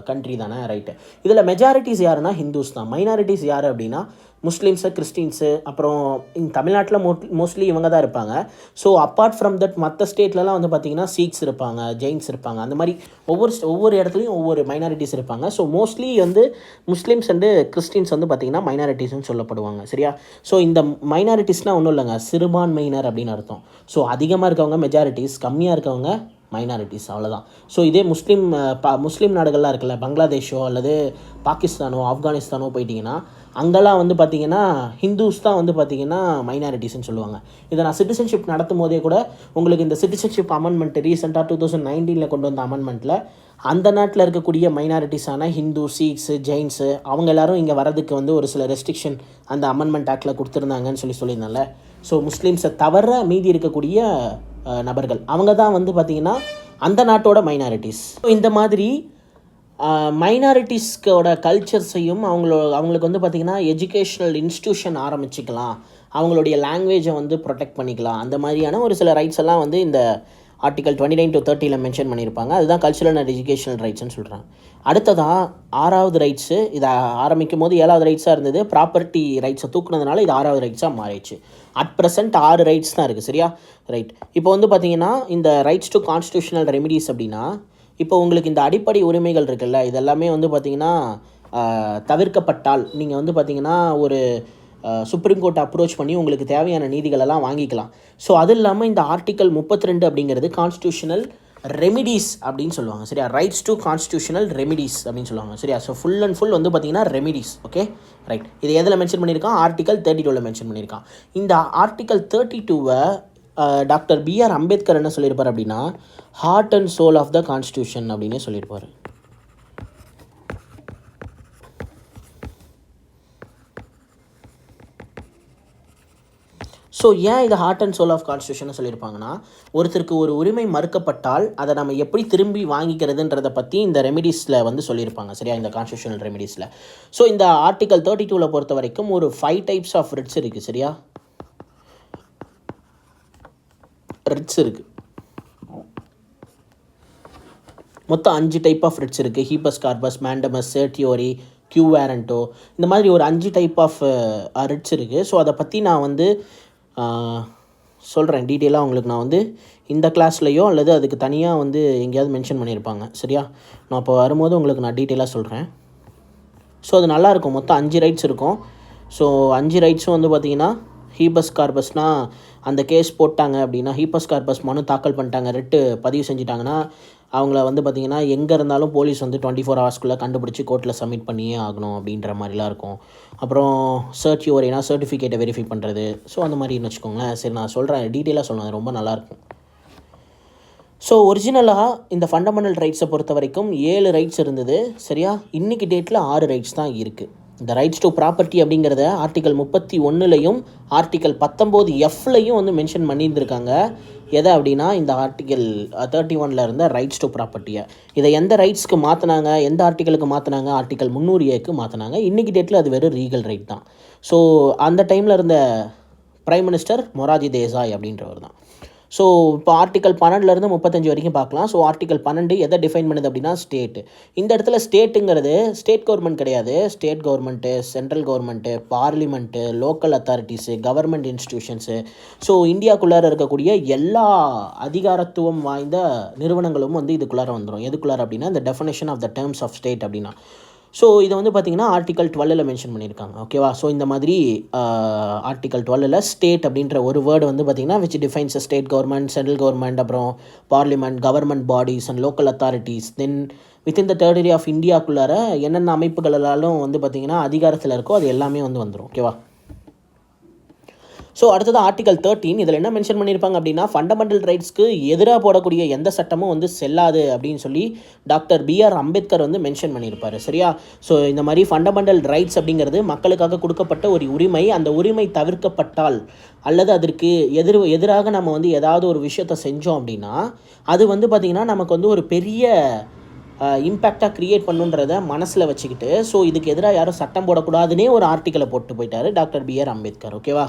கண்ட்ரி தானே, ரைட்டு? இதில் மெஜாரிட்டிஸ் யாருன்னா ஹிந்துஸ் தான். மைனாரிட்டிஸ் யார் அப்படின்னா முஸ்லீம்ஸு, கிறிஸ்டின்ஸு, அப்புறம் தமிழ்நாட்டில் மோஸ்ட்லி இவங்க தான் இருப்பாங்க. ஸோ அப்பார்ட் ஃப்ரம் தட் மற்ற ஸ்டேட்லலாம் வந்து பார்த்திங்கன்னா சீக்ஸ் இருப்பாங்க, ஜெயின்ஸ் இருப்பாங்க. அந்த மாதிரி ஒவ்வொரு இடத்துலையும் ஒவ்வொரு மைனாரிட்டிஸ் இருப்பாங்க. ஸோ மோஸ்ட்லி வந்து முஸ்லீம்ஸ் அண்டு கிறிஸ்டின்ஸ் வந்து பார்த்திங்கன்னா மைனாரிட்டிஸ்னு சொல்லப்படுவாங்க. சரியா? ஸோ இந்த மைனாரிட்டிஸ்னால் ஒன்றும் இல்லைங்க, சிறுபான்மையினர் அப்படின்னு அர்த்தம். ஸோ அதிகமாக இருக்கவங்க மெஜாரிட்டிஸ், கம்மியாக இருக்கவங்க மைனாரிட்டிஸ், அவ்வளோதான். ஸோ இதே முஸ்லீம் நாடுகள்லாம் இருக்குல்ல, பங்களாதேஷோ அல்லது பாகிஸ்தானோ ஆப்கானிஸ்தானோ போயிட்டிங்கன்னா அங்கெல்லாம் வந்து பார்த்திங்கன்னா ஹிந்துஸ் தான் வந்து பார்த்திங்கன்னா மைனாரிட்டிஸ்ன்னு சொல்லுவாங்க. இதை நான் சிட்டிசன்ஷிப் நடத்தும் போதே கூட உங்களுக்கு இந்த சிட்டிசன்ஷிப் அமெண்ட்மெண்ட் ரீசெண்டாக 2019 கொண்டு வந்த அமெண்ட்மெண்ட்டில் அந்த நாட்டில் இருக்கக்கூடிய மைனாரிட்டிஸான ஹிந்து, சீக்ஸு, ஜெயின்ஸு அவங்க எல்லோரும் இங்கே வரதுக்கு வந்து ஒரு சில ரெஸ்ட்ரிக்ஷன் அந்த அமெண்ட்மெண்ட் ஆக்டில் கொடுத்துருந்தாங்கன்னு சொல்லியிருந்தால. ஸோ முஸ்லீம்ஸை தவிர மீதி இருக்கக்கூடிய நபர்கள் அவங்க தான் வந்து பார்த்திங்கன்னா அந்த நாட்டோட மைனாரிட்டிஸ். ஸோ இந்த மாதிரி மைனாரிட்டிஸ்க்கோட கல்ச்சர்ஸையும் அவங்களுக்கு வந்து பார்த்திங்கன்னா எஜுகேஷ்னல் இன்ஸ்டியூஷன் ஆரம்பிச்சிக்கலாம், அவங்களுடைய லாங்குவேஜை வந்து ப்ரொடெக்ட் பண்ணிக்கலாம். அந்த மாதிரியான ஒரு சில ரைட்ஸ் எல்லாம் வந்து இந்த ஆர்டிகல் 29 to 30 மென்ஷன் பண்ணியிருப்பாங்க. அதுதான் கல்ச்சுரல் அண்ட் எஜுகேஷனல் ரைட்ஸ்னு சொல்கிறாங்க. அடுத்ததாக 6வது ரைட்ஸு, இதை ஆரம்பிக்கும் போது 7வது ரைட்ஸாக இருந்தது. ப்ராப்பர்ட்டி ரைட்ஸை தூக்குனதுனால இது 6வது ரைட்ஸாக மாறிடுச்சு. அட் ப்ரெசென்ட் 6 ரைட்ஸ் தான் இருக்குது. சரியா? ரைட். இப்போ வந்து பார்த்திங்கன்னா இந்த ரைட்ஸ் டு கான்ஸ்டியூஷனல் ரெமிடிஸ் அப்படின்னா இப்போ உங்களுக்கு இந்த அடிப்படை உரிமைகள் இருக்குல்ல, இதெல்லாமே வந்து பார்த்திங்கன்னா தவிர்க்கப்பட்டால் நீங்கள் வந்து பார்த்திங்கன்னா ஒரு சுப்ரீம் கோர்ட் அப்ரோச் பண்ணி உங்களுக்கு தேவையான நீதிகளெல்லாம் வாங்கிக்கலாம். ஸோ அது இல்லாமல் இந்த ஆர்டிக்கல் 32 அப்படிங்கிறது கான்ஸ்டியூஷனல் ரெமிடிஸ் அப்படின்னு சொல்லுவாங்க. சரியா? ரைட்ஸ் டு கான்ஸ்டியூஷனல் ரெமிடிஸ் அப்படின்னு சொல்லுவாங்க. சரியா? ஸோ ஃபுல் அண்ட் ஃபுல் வந்து பார்த்திங்கன்னா ரெமிடிஸ். Okay, right. இது எதில் மென்ஷன் பண்ணியிருக்கான்? ஆர்டிக்கல் 32 மென்ஷன் பண்ணியிருக்கான். இந்த ஆர்டிக்கல் 32 டாக்டர் B.R. அம்பேத்கர் என்ன சொல்லியிருப்பார் அப்படின்னா heart and soul of the constitution அப்படின்னு சொல்லியிருப்பார். ஸோ ஏன் இது heart and soul of constitution சொல்லியிருப்பாங்கன்னா ஒருத்தருக்கு ஒரு உரிமை மறுக்கப்பட்டால் அதை நம்ம எப்படி திரும்பி வாங்கிக்கிறதுன்றதை பற்றி இந்த ரெமிடிஸில் வந்து சொல்லியிருப்பாங்க. சரியா? இந்த கான்ஸ்டியூஷனல் ரெமிடிஸில். ஸோ இந்த ஆர்டிக்கல் 32 பொறுத்த வரைக்கும் ஒரு 5 டைப்ஸ் ஆஃப் ரிட்ஸ் இருக்குது. சரியா? ரிட்ஸ் இருக்குது, மொத்தம் 5 டைப் ஆஃப் ரிட்ஸ் இருக்குது. ஹீபஸ் கார்பஸ், மேண்டமஸ், சர்டியோரி, கியூ வேரண்டோ, இந்த மாதிரி ஒரு 5 டைப் ஆஃப் ரிட்ஸ் இருக்குது. ஸோ அதை பற்றி நான் வந்து சொல்கிறேன் டீட்டெயிலாக உங்களுக்கு. நான் வந்து இந்த கிளாஸ்லையோ அல்லது அதுக்கு தனியாக வந்து எங்கேயாவது மென்ஷன் பண்ணியிருப்பாங்க. சரியா? நான் இப்போ வரும்போது உங்களுக்கு நான் டீட்டெயிலாக சொல்கிறேன். ஸோ அது நல்லாயிருக்கும். மொத்தம் 5 ரைட்ஸ் இருக்கும். ஸோ 5 ரைட்ஸும் வந்து பார்த்திங்கன்னா ஹீபஸ் கார்பஸ்னால் அந்த கேஸ் போட்டாங்க அப்படின்னா, ஹீபஸ் கார்பஸ் மனு தாக்கல் பண்ணிட்டாங்க, ரிட்டு பதிவு செஞ்சுட்டாங்கன்னா அவங்கள வந்து பார்த்திங்கன்னா எங்கே இருந்தாலும் போலீஸ் வந்து 24 ஹவர்ஸ்க்குள்ளே கண்டுபிடிச்சி கோர்ட்டில் சப்மிட் பண்ணியே ஆகணும் அப்படின்ற மாதிரிலாம் இருக்கும். அப்புறம் சர்டியோரினா சர்டிஃபிகேட்டை வெரிஃபை பண்ணுறது. ஸோ அந்த மாதிரின்னு வச்சுக்கோங்களேன். சரி, நான் சொல்கிறேன், டீட்டெயிலாக சொல்லுவேன், ரொம்ப நல்லாயிருக்கும். ஸோ ஒரிஜினலாக இந்த ஃபண்டமெண்டல் ரைட்ஸை பொறுத்த வரைக்கும் 7 ரைட்ஸ் இருந்தது. சரியா? இன்றைக்கி டேட்டில் 6 ரைட்ஸ் தான் இருக்குது. இந்த ரைட்ஸ் டு ப்ராப்பர்ட்டி அப்படிங்கிறத ஆர்டிக்கல் 31லையும் ஆர்டிக்கல் 19Fலையும் வந்து மென்ஷன் பண்ணியிருந்திருக்காங்க. எதை அப்படின்னா இந்த ஆர்டிக்கல் 31 இருந்த ரைட்ஸ் டு ப்ராப்பர்ட்டியை. இதை எந்த ரைட்ஸ்க்கு மாற்றினாங்க, எந்த ஆர்டிக்கலுக்கு மாற்றினாங்க? ஆர்டிக்கல் 300Aக்கு மாற்றினாங்க. இன்றைக்கி டேட்டில் அது வெறும் ரீகல் ரைட் தான். ஸோ அந்த டைமில் இருந்த பிரைம் மினிஸ்டர் மொராஜி தேசாய் அப்படின்றவர் தான். ஸோ இப்போ ஆர்டிக்கல் 12லேருந்து 35 வரைக்கும் பார்க்கலாம். ஸோ ஆர்டிக்கல் 12 எதை டிஃபைன் பண்ணுது அப்படின்னா ஸ்டேட்டு. இந்த இடத்துல ஸ்டேட்டுங்கிறது ஸ்டேட் கவர்மெண்ட் கிடையாது. State government, central government, parliament, local authorities, government institutions, so இந்தியாவுக்குள்ளார இருக்கக்கூடிய எல்லா அதிகாரத்துவம் வாய்ந்த நிறுவனங்களும் வந்து இதுக்குள்ளார வந்துடும். எதுக்குள்ளார அப்படின்னா இந்த definition of the terms of state அப்படின்னா. ஸோ இதை வந்து பார்த்திங்கன்னா ஆர்டிக்கல் 12 மென்ஷன் பண்ணியிருக்காங்க. ஓகேவா? ஸோ இந்த மாதிரி ஆர்டிக்கல் 12 ஸ்டேட் அப்படின்ற ஒரு வேர்டு வந்து பார்த்திங்கன்னா which defines state government, central government, அப்புறம் parliament, government bodies and local authorities. Then within the territory of இந்தியாவுக்குள்ளார என்னென்ன அமைப்புகளாலும் வந்து பார்த்திங்கன்னா அதிகாரத்தில் இருக்கோ அது எல்லாமே வந்து வந்துடும். ஓகேவா? ஸோ அடுத்தது ஆர்டிக்கல் 13. இதில் என்ன மென்ஷன் பண்ணியிருப்பாங்க அப்படின்னா ஃபண்டமெண்டல் ரைட்ஸ்க்கு எதிராக போடக்கூடிய எந்த சட்டமும் வந்து செல்லாது அப்படின்னு சொல்லி டாக்டர் B.R. அம்பேத்கர் வந்து மென்ஷன் பண்ணியிருப்பார். சரியா? ஸோ இந்த மாதிரி ஃபண்டமெண்டல் ரைட்ஸ் அப்படிங்கிறது மக்களுக்காக கொடுக்கப்பட்ட ஒரு உரிமை. அந்த உரிமை தவிர்க்கப்பட்டால் அல்லது அதற்கு எதிராக நம்ம வந்து ஏதாவது ஒரு விஷயத்தை செஞ்சோம் அப்படின்னா அது வந்து பார்த்திங்கன்னா நமக்கு வந்து ஒரு பெரிய இம்பேக்டாக க்ரியேட் பண்ணுன்றதை மனசில் வச்சுக்கிட்டு ஸோ இதுக்கு எதிராக யாரும் சட்டம் போடக்கூடாதுன்னே ஒரு ஆர்டிக்கலை போட்டு போயிட்டார் டாக்டர் B.R. அம்பேத்கர். ஓகேவா?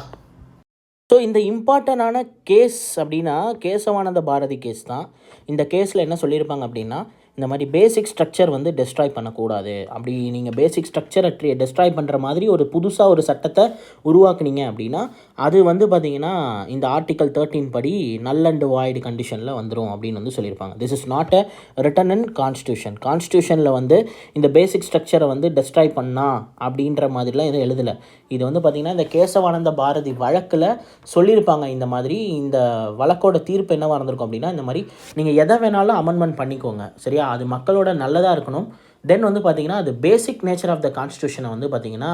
ஸோ இந்த இம்பார்ட்டண்டான கேஸ் அப்படின்னா கேசவானந்த பாரதி கேஸ் தான். இந்த கேஸில் என்ன சொல்லியிருப்பாங்க அப்படின்னா இந்த மாதிரி பேசிக் ஸ்ட்ரக்சர் வந்து டெஸ்ட்ராய் பண்ணக்கூடாது. அப்படி நீங்கள் பேசிக் ஸ்ட்ரக்சரை டெஸ்ட்ராய் பண்ணுற மாதிரி ஒரு புதுசாக ஒரு சட்டத்தை உருவாக்குனீங்க அப்படின்னா அது வந்து பார்த்திங்கன்னா இந்த ஆர்டிகல் 13 படி நல் அண்ட் வாய்டு கண்டிஷனில் வந்துடும் அப்படின்னு வந்து சொல்லியிருப்பாங்க. This is not a written in constitution. கான்ஸ்டியூஷனில் வந்து இந்த பேசிக் ஸ்ட்ரக்சரை வந்து டெஸ்ட்ராய் பண்ணா அப்படின்ற மாதிரிலாம் எதுவும் எழுதலை. இது வந்து பார்த்திங்கன்னா இந்த கேசவானந்த பாரதி வழக்கில் சொல்லியிருப்பாங்க. இந்த மாதிரி இந்த வழக்கோட தீர்ப்பு என்னவாக இருந்திருக்கும் அப்படின்னா, இந்த மாதிரி நீங்கள் எதை வேணாலும் அமெண்ட்மெண்ட் பண்ணிக்கோங்க, சரியா, அது மக்களோட நல்லதாக இருக்கணும். தென் வந்து பார்த்திங்கன்னா அது பேசிக் நேச்சர் ஆஃப் த கான்ஸ்டியூஷனை வந்து பார்த்திங்கன்னா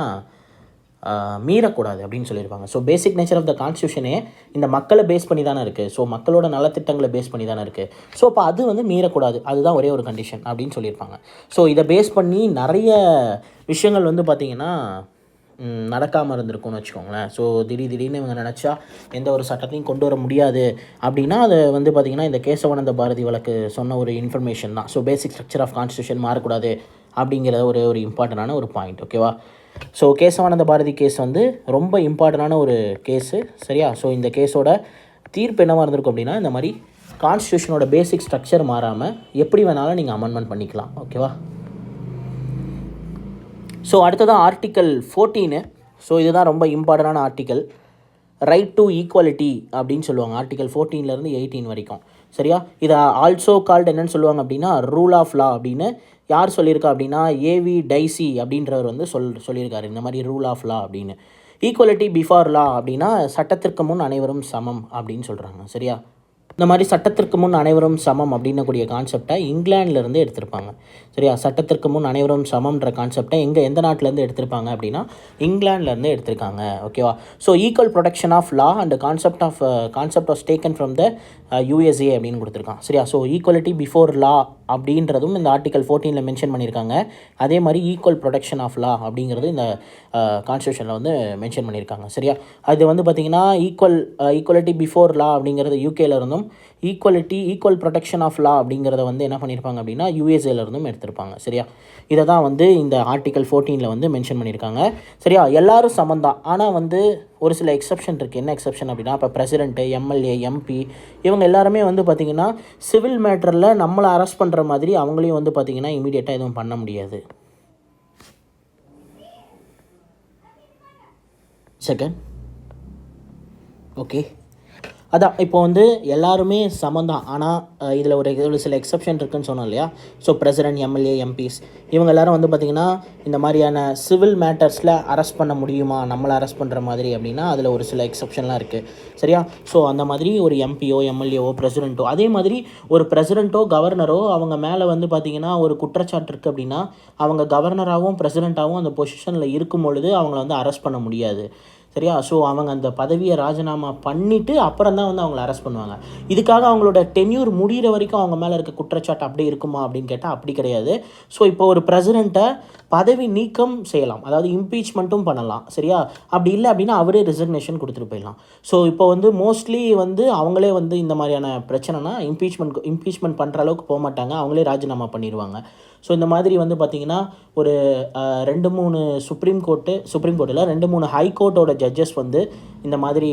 மீறக்கூடாது அப்படின்னு சொல்லியிருப்பாங்க. So basic nature of the கான்ஸ்டியூஷனே இந்த மக்களை பேஸ் பண்ணி தானே இருக்குது. ஸோ மக்களோட நலத்திட்டங்களை பேஸ் பண்ணி தானே இருக்குது. ஸோ அப்போ அது வந்து மீறக்கூடாது, அதுதான் ஒரே ஒரு கண்டிஷன் அப்படின்னு சொல்லியிருப்பாங்க. ஸோ இதை பேஸ் பண்ணி நிறைய விஷயங்கள் வந்து பார்த்திங்கன்னா நடக்காமல் இருந்திருக்கும்னு வச்சுக்கோங்களேன். ஸோ திடீர்னு இவங்க நினச்சா எந்த ஒரு சட்டத்தையும் கொண்டு வர முடியாது அப்படின்னா அது வந்து பார்த்திங்கன்னா இந்த கேசவானந்த பாரதி வழக்கு சொன்ன ஒரு இன்ஃபர்மேஷன் தான். So basic structure of constitution மாறக்கூடாது அப்படிங்கிற ஒரு இம்பார்ட்டண்டான ஒரு பாயிண்ட். ஓகேவா? ஸோ கேசவானந்த பாரதி கேஸ் வந்து ரொம்ப இம்பார்ட்டண்டான ஒரு கேஸு, சரியா? ஸோ இந்த கேஸோட தீர்ப்பு என்னவாக இருந்திருக்கும் அப்படின்னா, இந்த மாதிரி கான்ஸ்டியூஷனோட பேசிக் ஸ்ட்ரக்சர் மாறாமல் எப்படி வேணாலும் நீங்கள் அமெண்ட்மெண்ட் பண்ணிக்கலாம். ஓகேவா? ஸோ அடுத்ததான் ஆர்டிக்கல் 14. ஸோ இதுதான் ரொம்ப இம்பார்ட்டண்டான ஆர்டிக்கல். ரைட் டு ஈக்குவாலிட்டி அப்படின்னு சொல்லுவாங்க. ஆர்டிக்கல் 14லேருந்து 18 வரைக்கும், சரியா? இதை ஆல்சோ கால்டு என்னென்னு சொல்லுவாங்க அப்படின்னா ரூல் ஆஃப் லா அப்படின்னு. யார் சொல்லியிருக்கா அப்படின்னா ஏவி டைசி அப்படின்றவர் வந்து சொல்லியிருக்காரு இந்த மாதிரி ரூல் ஆஃப் லா அப்படின்னு. ஈக்குவாலிட்டி பிஃபார் லா அப்படின்னா சட்டத்திற்கு முன் அனைவரும் சமம் அப்படின்னு சொல்கிறாங்க, சரியா? இந்த மாதிரி சட்டத்திற்கு முன் அனைவரும் சமம் அப்படின்னக்கூடிய கான்செப்டை இங்கிலாந்துலேருந்து எடுத்திருப்பாங்க, சரியா? சட்டத்திற்கு முன் அனைவரும் சமம்ன்ற கான்செப்டை எந்த நாட்டிலேருந்து எடுத்திருப்பாங்க அப்படின்னா இங்கிலாந்துலேருந்து எடுத்திருக்காங்க. ஓகேவா? So equal protection of law and concept was taken from the USA அப்படின்னு கொடுத்துருக்கான், சரியா? ஸோ ஈக்குவலிட்டி பிஃபோர் லா அப்படின்றதும் இந்த ஆர்டிகல் 14 மென்ஷன் பண்ணியிருக்காங்க. அதே மாதிரி ஈக்குவல் ப்ரொடெக்ஷன் ஆஃப் லா அப்படிங்கிறது இந்த கான்ஸ்டியூஷனில் வந்து மென்ஷன் பண்ணியிருக்காங்க, சரியா? அது வந்து பார்த்திங்கன்னா ஈக்குவலிட்டி பிஃபோர் லா அப்படிங்கிறது யூகேல இருந்தும், ஈக்குவல் ப்ரொடெக்ஷன் ஆஃப் லா அப்படிங்கிறத வந்து என்ன பண்ணியிருப்பாங்க அப்படின்னா USA இருந்தும் எடுத்திருப்பாங்க, சரியா? இதை தான் வந்து இந்த ஆர்டிகல் 14 வந்து மென்ஷன் பண்ணியிருக்காங்க, சரியா? எல்லாரும் சமந்தான். ஆனால் வந்து ஒரு சில எக்ஸப்ஷன் இருக்குது. என்ன எக்ஸப்ஷன் அப்படின்னா, இப்போ பிரசிடென்ட்டு, MLA, MP இவங்க எல்லாருமே வந்து பார்த்திங்கன்னா சிவில் மேட்டரில் நம்மளை அரெஸ்ட் பண்ணுற மாதிரி அவங்களையும் வந்து பார்த்திங்கன்னா இமீடியட்டாக எதுவும் பண்ண முடியாது. செகண்ட், ஓகே, அதான் இப்போ வந்து எல்லாருமே சமந்தான். ஆனால் இதில் ஒரு சில எக்ஸப்ஷன் இருக்குதுன்னு சொன்னோம் இல்லையா? ஸோ பிரசிடென்ட், MLA, MPs இவங்க எல்லோரும் வந்து பார்த்திங்கன்னா இந்த மாதிரியான சிவில் மேட்டர்ஸில் அரெஸ்ட் பண்ண முடியுமா நம்மளை அரெஸ்ட் பண்ணுற மாதிரி அப்படின்னா அதில் ஒரு சில எக்ஸப்ஷன்லாம் இருக்குது, சரியா? ஸோ அந்த மாதிரி ஒரு MPயோ, MLAவோ, பிரசிடென்ட்டோ, அதே மாதிரி ஒரு பிரசிடென்ட்டோ கவர்னரோ அவங்க மேலே வந்து பார்த்திங்கன்னா ஒரு குற்றச்சாட்டு இருக்குது அப்படின்னா அவங்க கவர்னராகவும் பிரசிடென்ட்டாகவும் அந்த பொசிஷனில் இருக்கும் பொழுது அவங்கள வந்து அரெஸ்ட் பண்ண முடியாது, சரியா? ஸோ அவங்க அந்த பதவியை ராஜினாமா பண்ணிவிட்டு அப்புறம் தான் வந்து அவங்கள அரெஸ்ட் பண்ணுவாங்க. இதுக்காக அவங்களோட டென்யூர் முடிகிற வரைக்கும் அவங்க மேலே இருக்க குற்றச்சாட்டு அப்படியே இருக்குமா அப்படின்னு கேட்டால் அப்படி கிடையாது. ஸோ இப்போ ஒரு பிரசிடெண்ட்டை பதவி நீக்கம் செய்யலாம், அதாவது இம்பீச்மெண்ட்டும் பண்ணலாம், சரியா? அப்படி இல்லை அப்படின்னா அவரே ரெசிக்னேஷன் கொடுத்துட்டு போயிடலாம். ஸோ இப்போ வந்து மோஸ்ட்லி வந்து அவங்களே வந்து இந்த மாதிரியான பிரச்சனைனா இம்பீச்மெண்ட் பண்ணுற அளவுக்கு போக மாட்டாங்க, அவங்களே ராஜினாமா பண்ணிடுவாங்க. ஸோ இந்த மாதிரி வந்து பார்த்திங்கன்னா ஒரு 2-3 சுப்ரீம் கோர்ட்டில் 2-3 ஹைகோர்ட்டோட ஜட்ஜஸ் வந்து இந்த மாதிரி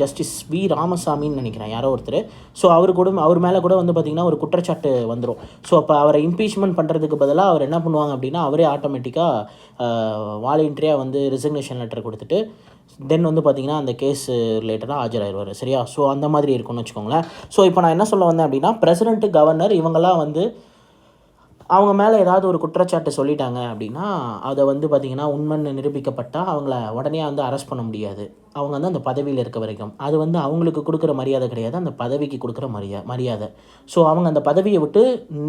ஜஸ்டிஸ் வி ராமசாமின்னு நினைக்கிறேன் யாரோ ஒருத்தர். ஸோ அவர் மேலே கூட வந்து பார்த்திங்கன்னா ஒரு குற்றச்சாட்டு வந்துடும். ஸோ அப்போ அவரை இம்பீச்மெண்ட் பண்ணுறதுக்கு பதிலாக அவர் என்ன பண்ணுவாங்க அப்படின்னா அவரே ஆட்டோமேட்டிக்காக வாலண்டரியாக வந்து ரிசிக்னேஷன் லெட்டர் கொடுத்துட்டு தென் வந்து பார்த்திங்கன்னா அந்த கேஸ் ரிலேட்டடாக ஆஜராகிடுவார், சரியா? ஸோ அந்த மாதிரி இருக்கும்னு வச்சுக்கோங்களேன். ஸோ இப்போ நான் என்ன சொல்ல வந்தேன் அப்படின்னா பிரசிடென்ட்டு, கவர்னர் இவங்கெல்லாம் வந்து அவங்க மேலே ஏதாவது ஒரு குற்றச்சாட்டு சொல்லிட்டாங்க அப்படின்னா அதை வந்து பார்த்திங்கன்னா உண்மைன்னு நிரூபிக்கப்பட்டால் அவங்கள உடனே வந்து அரெஸ்ட் பண்ண முடியாது. அவங்க வந்து அந்த பதவியில் இருக்க வரைக்கும் அது வந்து அவங்களுக்கு கொடுக்குற மரியாதை கிடையாது, அந்த பதவிக்கு கொடுக்குற மரியாதை. ஸோ அவங்க அந்த பதவியை விட்டு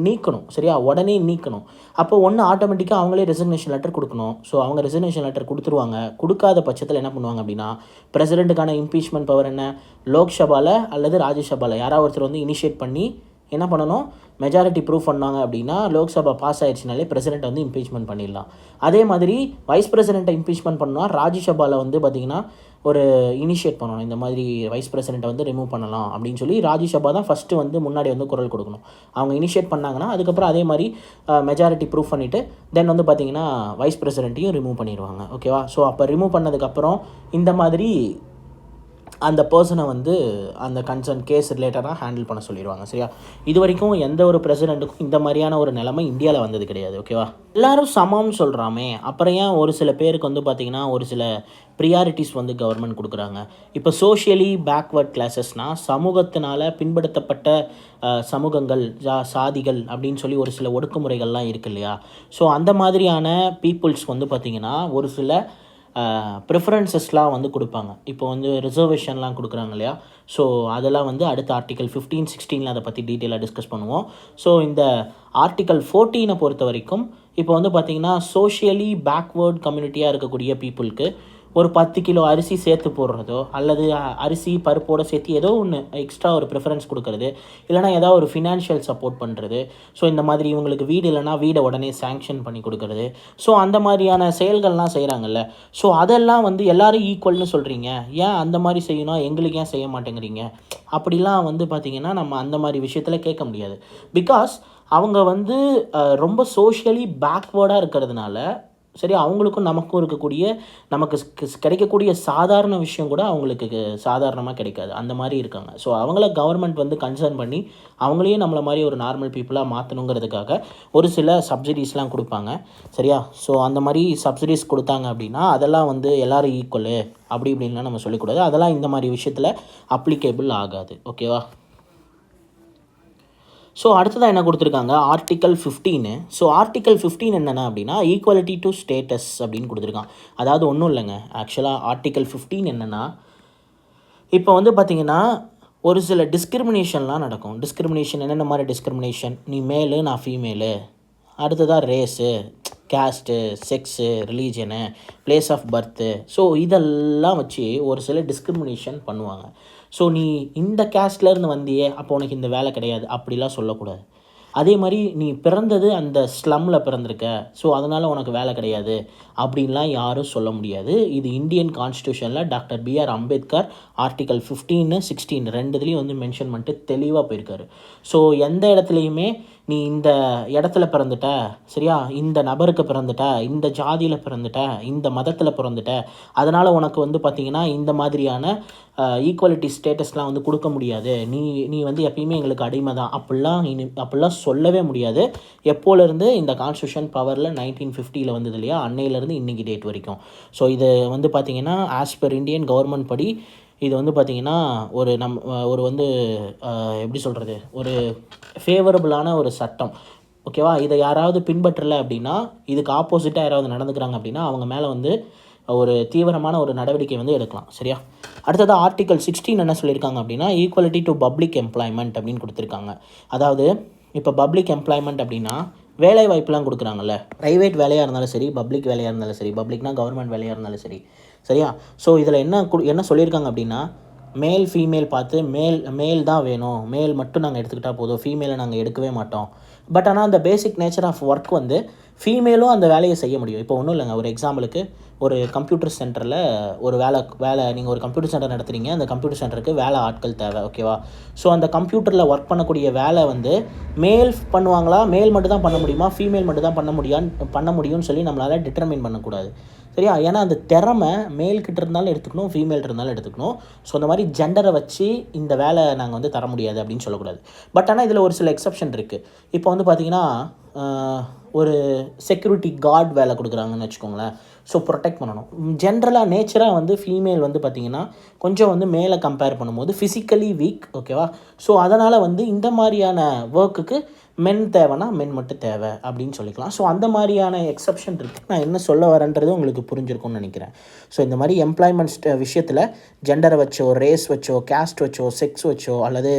நீக்கணும், சரியா? உடனே நீக்கணும். அப்போ ஒன்று ஆட்டோமேட்டிக்காக அவங்களே ரெசிக்னேஷன் லெட்டர் கொடுக்கணும். ஸோ அவங்க ரெசிக்னேஷன் லெட்டர் கொடுத்துருவாங்க. கொடுக்காத பட்சத்தில் என்ன பண்ணுவாங்க அப்படின்னா பிரசிடெண்ட்டுக்கான இம்பீச்மெண்ட் பவர் என்ன, லோக்சபாவில் அல்லது ராஜ்யசபாவில் யாராவது ஒருத்தர் வந்து இனிஷியேட் பண்ணி என்ன பண்ணணும், மெஜாரிட்டி ப்ரூவ் பண்ணாங்க அப்படின்னா லோக்சபா பாஸ் ஆயிடுச்சுனாலே பிரசிடென்ட் வந்து இம்பீச்மெண்ட் பண்ணிடலாம். அதே மாதிரி வைஸ் பிரசிடெண்ட்டை இம்பீச்மெண்ட் பண்ணால் ராஜ்யசபாவில் வந்து பார்த்திங்கன்னா ஒரு இனிஷியேட் பண்ணணும், இந்த மாதிரி வைஸ் பிரசிடெண்ட்டை வந்து ரிமூவ் பண்ணலாம் அப்படின்னு சொல்லி ராஜ்யசபா தான் ஃபஸ்ட்டு வந்து முன்னாடி வந்து குரல் கொடுக்கணும். அவங்க இனிஷியேட் பண்ணாங்கன்னா அதுக்கப்புறம் அதே மாதிரி மெஜாரிட்டி ப்ரூவ் பண்ணிவிட்டு தென் வந்து பார்த்திங்கன்னா வைஸ் பிரசிடெண்ட்டையும் ரிமூவ் பண்ணிடுவாங்க, ஓகேவா? ஸோ அப்போ ரிமூவ் பண்ணதுக்கப்புறம் இந்த மாதிரி அந்த பர்சனை வந்து அந்த கன்சர்ன் கேஸ் ரிலேட்டடாக ஹேண்டில் பண்ண சொல்லிடுவாங்க. சரியா? இது வரைக்கும் எந்த ஒரு பிரசிடெண்ட்டுக்கும் இந்த மாதிரியான ஒரு நிலைமை இந்தியாவில் வந்தது கிடையாது. ஓகேவா? எல்லாரும் சமம்னு சொல்கிறாமே, அப்புறம் ஏன் ஒரு சில பேருக்கு வந்து பார்த்திங்கன்னா ஒரு சில ப்ரியாரிட்டிஸ் வந்து கவர்மெண்ட் கொடுக்குறாங்க? இப்போ சோஷியலி பேக்வர்ட் கிளாஸஸ்னால் சமூகத்தினால் பின்படுத்தப்பட்ட சமூகங்கள், சாதிகள் அப்படின்னு சொல்லி ஒரு சில ஒடுக்குமுறைகள்லாம் இருக்குது இல்லையா? ஸோ அந்த மாதிரியான பீப்புள்ஸ் வந்து பார்த்திங்கன்னா ஒரு சில ப்ரிஃபரன்சஸ்லாம் வந்து கொடுப்பாங்க. இப்போ வந்து ரிசர்வேஷன்லாம் கொடுக்குறாங்க இல்லையா? ஸோ அதெல்லாம் வந்து அடுத்த ஆர்டிக்கல் 15, 16 அதை பற்றி டீட்டெயிலாக டிஸ்கஸ் பண்ணுவோம். ஸோ இந்த ஆர்டிக்கல் 14 பொறுத்த வரைக்கும் இப்போ வந்து பார்த்திங்கன்னா சோஷியலி பேக்வேர்ட் கம்யூனிட்டியாக இருக்கக்கூடிய பீப்புளுக்கு ஒரு 10 கிலோ அரிசி சேர்த்து போடுறதோ, அல்லது அரிசி பருப்போடு சேர்த்து ஏதோ ஒன்று எக்ஸ்ட்ரா ஒரு ப்ரிஃபரன்ஸ் கொடுக்குறது, இல்லைனா ஏதாவது ஒரு ஃபினான்ஷியல் சப்போர்ட் பண்ணுறது. ஸோ இந்த மாதிரி இவங்களுக்கு வீடு இல்லைனா வீடை உடனே சேங்ஷன் பண்ணி கொடுக்குறது. ஸோ அந்த மாதிரியான செயல்கள்லாம் செய்கிறாங்கல்ல. ஸோ அதெல்லாம் வந்து எல்லோரும் ஈக்குவல்னு சொல்கிறீங்க, ஏன் அந்த மாதிரி செய்யணும், எங்களுக்கு ஏன் செய்ய மாட்டேங்கிறீங்க? அப்படிலாம் வந்து பார்த்திங்கன்னா நம்ம அந்த மாதிரி விஷயத்தில் கேட்க முடியாது. பிகாஸ் அவங்க வந்து ரொம்ப சோஷியலி பேக்வேர்டாக இருக்கிறதுனால, சரி, அவங்களுக்கும் நமக்கும் இருக்கக்கூடிய நமக்கு கிடைக்கக்கூடிய சாதாரண விஷயம் கூட அவங்களுக்கு சாதாரணமாக கிடைக்காது. அந்த மாதிரி இருக்காங்க. ஸோ அவங்கள கவர்மெண்ட் வந்து கன்சர்ன் பண்ணி அவங்களையும் நம்மளை மாதிரி ஒரு நார்மல் பீப்புளாக மாற்றணுங்கிறதுக்காக ஒரு சில சப்சிடிஸ்லாம் கொடுப்பாங்க. சரியா? ஸோ அந்த மாதிரி சப்சிடிஸ் கொடுத்தாங்க அப்படின்னா அதெல்லாம் வந்து எல்லோரும் ஈக்குவலு அப்படி இப்படின்லாம் நம்ம சொல்லக்கூடாது. அதெல்லாம் இந்த மாதிரி விஷயத்தில் அப்ளிகேபிள் ஆகாது. ஓகேவா? ஸோ அடுத்ததாக என்ன கொடுத்துருக்காங்க, ஆர்டிக்கல் 15. ஸோ ஆர்டிக்கல் 15 என்னென்ன அப்படின்னா ஈக்குவாலிட்டி டு ஸ்டேட்டஸ் அப்படின்னு கொடுத்துருக்கான். அதாவது ஒன்றும் இல்லைங்க, ஆக்சுவலாக ஆர்டிக்கல் 15 என்னென்னா, இப்போ வந்து பார்த்திங்கன்னா ஒரு சில டிஸ்கிரிமினேஷன்லாம் நடக்கும். டிஸ்கிரிமினேஷன் என்னென்ன மாதிரி டிஸ்கிரிமினேஷன்? நீ மேலு, நான் ஃபீமேலு, அடுத்ததாக race, caste, sex, religion, place of birth. So இதெல்லாம் வச்சு ஒரு சில டிஸ்கிரிமினேஷன் பண்ணுவாங்க. ஸோ நீ இந்த கேஸ்ட்லேருந்து வந்தியே, அப்போ உனக்கு இந்த வேலை கிடையாது அப்படிலாம் சொல்லக்கூடாது. அதே மாதிரி நீ பிறந்தது அந்த ஸ்லம்மில் பிறந்திருக்க, ஸோ அதனால் உனக்கு வேலை கிடையாது அப்படின்லாம் யாரும் சொல்ல முடியாது. இது இந்தியன் கான்ஸ்டியூஷனில் டாக்டர் B.R. அம்பேத்கர் ஆர்டிக்கல் 15, 16 ரெண்டுத்துலேயும் வந்து மென்ஷன் பண்ணிட்டு தெளிவாக போயிருக்காரு. ஸோ எந்த இடத்துலையுமே நீ இந்த இடத்துல பிறந்துட்ட, சரியா, இந்த நபருக்கு பிறந்துட்ட, இந்த ஜாதியில் பிறந்துட்ட, இந்த மதத்தில் பிறந்துட்ட, அதனால் உனக்கு வந்து பார்த்திங்கன்னா இந்த மாதிரியான ஈக்குவாலிட்டி ஸ்டேட்டஸ்லாம் வந்து கொடுக்க முடியாது, நீ வந்து எப்பயுமே எங்களுக்கு அடிமை தான், அப்படிலாம் சொல்லவே முடியாது. எப்போலேருந்து இந்த கான்ஸ்டியூஷன் பவரில் 1950 வந்தது இல்லையா, அன்னையிலேருந்து இன்றைக்கி டேட் வரைக்கும். ஸோ இது வந்து பார்த்திங்கன்னா ஆஸ் பர் இந்தியன் கவர்மெண்ட் படி இது வந்து பார்த்திங்கன்னா ஒரு வந்து எப்படி சொல்கிறது, ஒரு ஃபேவரபுளான ஒரு சட்டம். ஓகேவா? இதை யாராவது பின்பற்றலை அப்படின்னா, இதுக்கு ஆப்போசிட்டாக யாராவது நடந்துக்கிறாங்க அப்படின்னா அவங்க மேலே வந்து ஒரு தீவிரமான ஒரு நடவடிக்கை வந்து எடுக்கலாம். சரியா? அடுத்தது ஆர்டிக்கல் 16 என்ன சொல்லியிருக்காங்க அப்படின்னா ஈக்குவாலிட்டி டு பப்ளிக் எம்ப்ளாய்மெண்ட் அப்படின்னு கொடுத்துருக்காங்க. அதாவது இப்போ பப்ளிக் எம்ப்ளாய்மெண்ட் அப்படின்னா வேலை வாய்ப்புலாம் கொடுக்குறாங்கல்ல, ப்ரைவேட் வேலையாக இருந்தாலும் சரி, பப்ளிக் வேலையாக இருந்தாலும் சரி, பப்ளிக்னால் கவர்மெண்ட் வேலையாக இருந்தாலும் சரி. சரியா? ஸோ இதில் என்ன சொல்லியிருக்காங்க அப்படின்னா மேல் ஃபீமேல் பார்த்து மேல் தான் வேணும், மேல் மட்டும் நாங்கள் எடுத்துக்கிட்டால் போதும், ஃபீமேலை நாங்கள் எடுக்கவே மாட்டோம். பட் ஆனால் அந்த பேசிக் நேச்சர் ஆஃப் ஒர்க் வந்து ஃபீமேலும் அந்த வேலையை செய்ய முடியும். இப்போ ஒன்றும் இல்லைங்க, ஒரு எக்ஸாம்பிளுக்கு ஒரு கம்ப்யூட்டர் சென்டரில் ஒரு வேலை நீங்கள் ஒரு கம்ப்யூட்டர் சென்டர் நடத்துகிறீங்க, அந்த கம்ப்யூட்டர் சென்டருக்கு வேலை ஆட்கள் தேவை. ஓகேவா? ஸோ அந்த கம்ப்யூட்டரில் ஒர்க் பண்ணக்கூடிய வேலை வந்து மேல் பண்ணுவாங்களா, மேல் மட்டும் தான் பண்ண முடியுமா, ஃபீமேல் மட்டும் தான் பண்ண முடியும்னு சொல்லி நம்மளால் டிட்டர்மின் பண்ணக்கூடாது. சரியா? ஏன்னா அந்த திறமை மேல்கிட்ட இருந்தாலும் எடுத்துக்கணும், ஃபீமேல் இருந்தாலும் எடுத்துக்கணும். ஸோ அந்த மாதிரி ஜெண்டரை வச்சு இந்த வேலை நாங்கள் வந்து தர முடியாது அப்படின்னு சொல்லக்கூடாது. பட் ஆனால் இதில் ஒரு சில எக்ஸப்ஷன் இருக்குது. இப்போ வந்து பார்த்திங்கன்னா ஒரு செக்யூரிட்டி கார்டு வேலை கொடுக்குறாங்கன்னு வச்சுக்கோங்களேன். ஸோ ப்ரொடெக்ட் பண்ணணும். ஜென்ரலாக நேச்சராக வந்து ஃபீமேல் வந்து பார்த்திங்கன்னா கொஞ்சம் வந்து மேலே கம்பேர் பண்ணும்போது ஃபிசிக்கலி வீக். ஓகேவா? ஸோ அதனால் வந்து இந்த மாதிரியான ஒர்க்குக்கு மென் தேவைன்னா மென் மட்டும் தேவை அப்படின்னு சொல்லிக்கலாம். ஸோ அந்த மாதிரியான எக்ஸப்ஷன் இருக்குது. நான் என்ன சொல்ல வரேன்றது உங்களுக்கு புரிஞ்சிருக்கும்னு நினைக்கிறேன். ஸோ இந்த மாதிரி எம்ப்ளாய்மெண்ட் விஷயத்தில் ஜெண்டரை வச்சோ, ரேஸ் வச்சோ, கேஸ்ட் வச்சோ, செக்ஸ் வச்சோ, அல்லது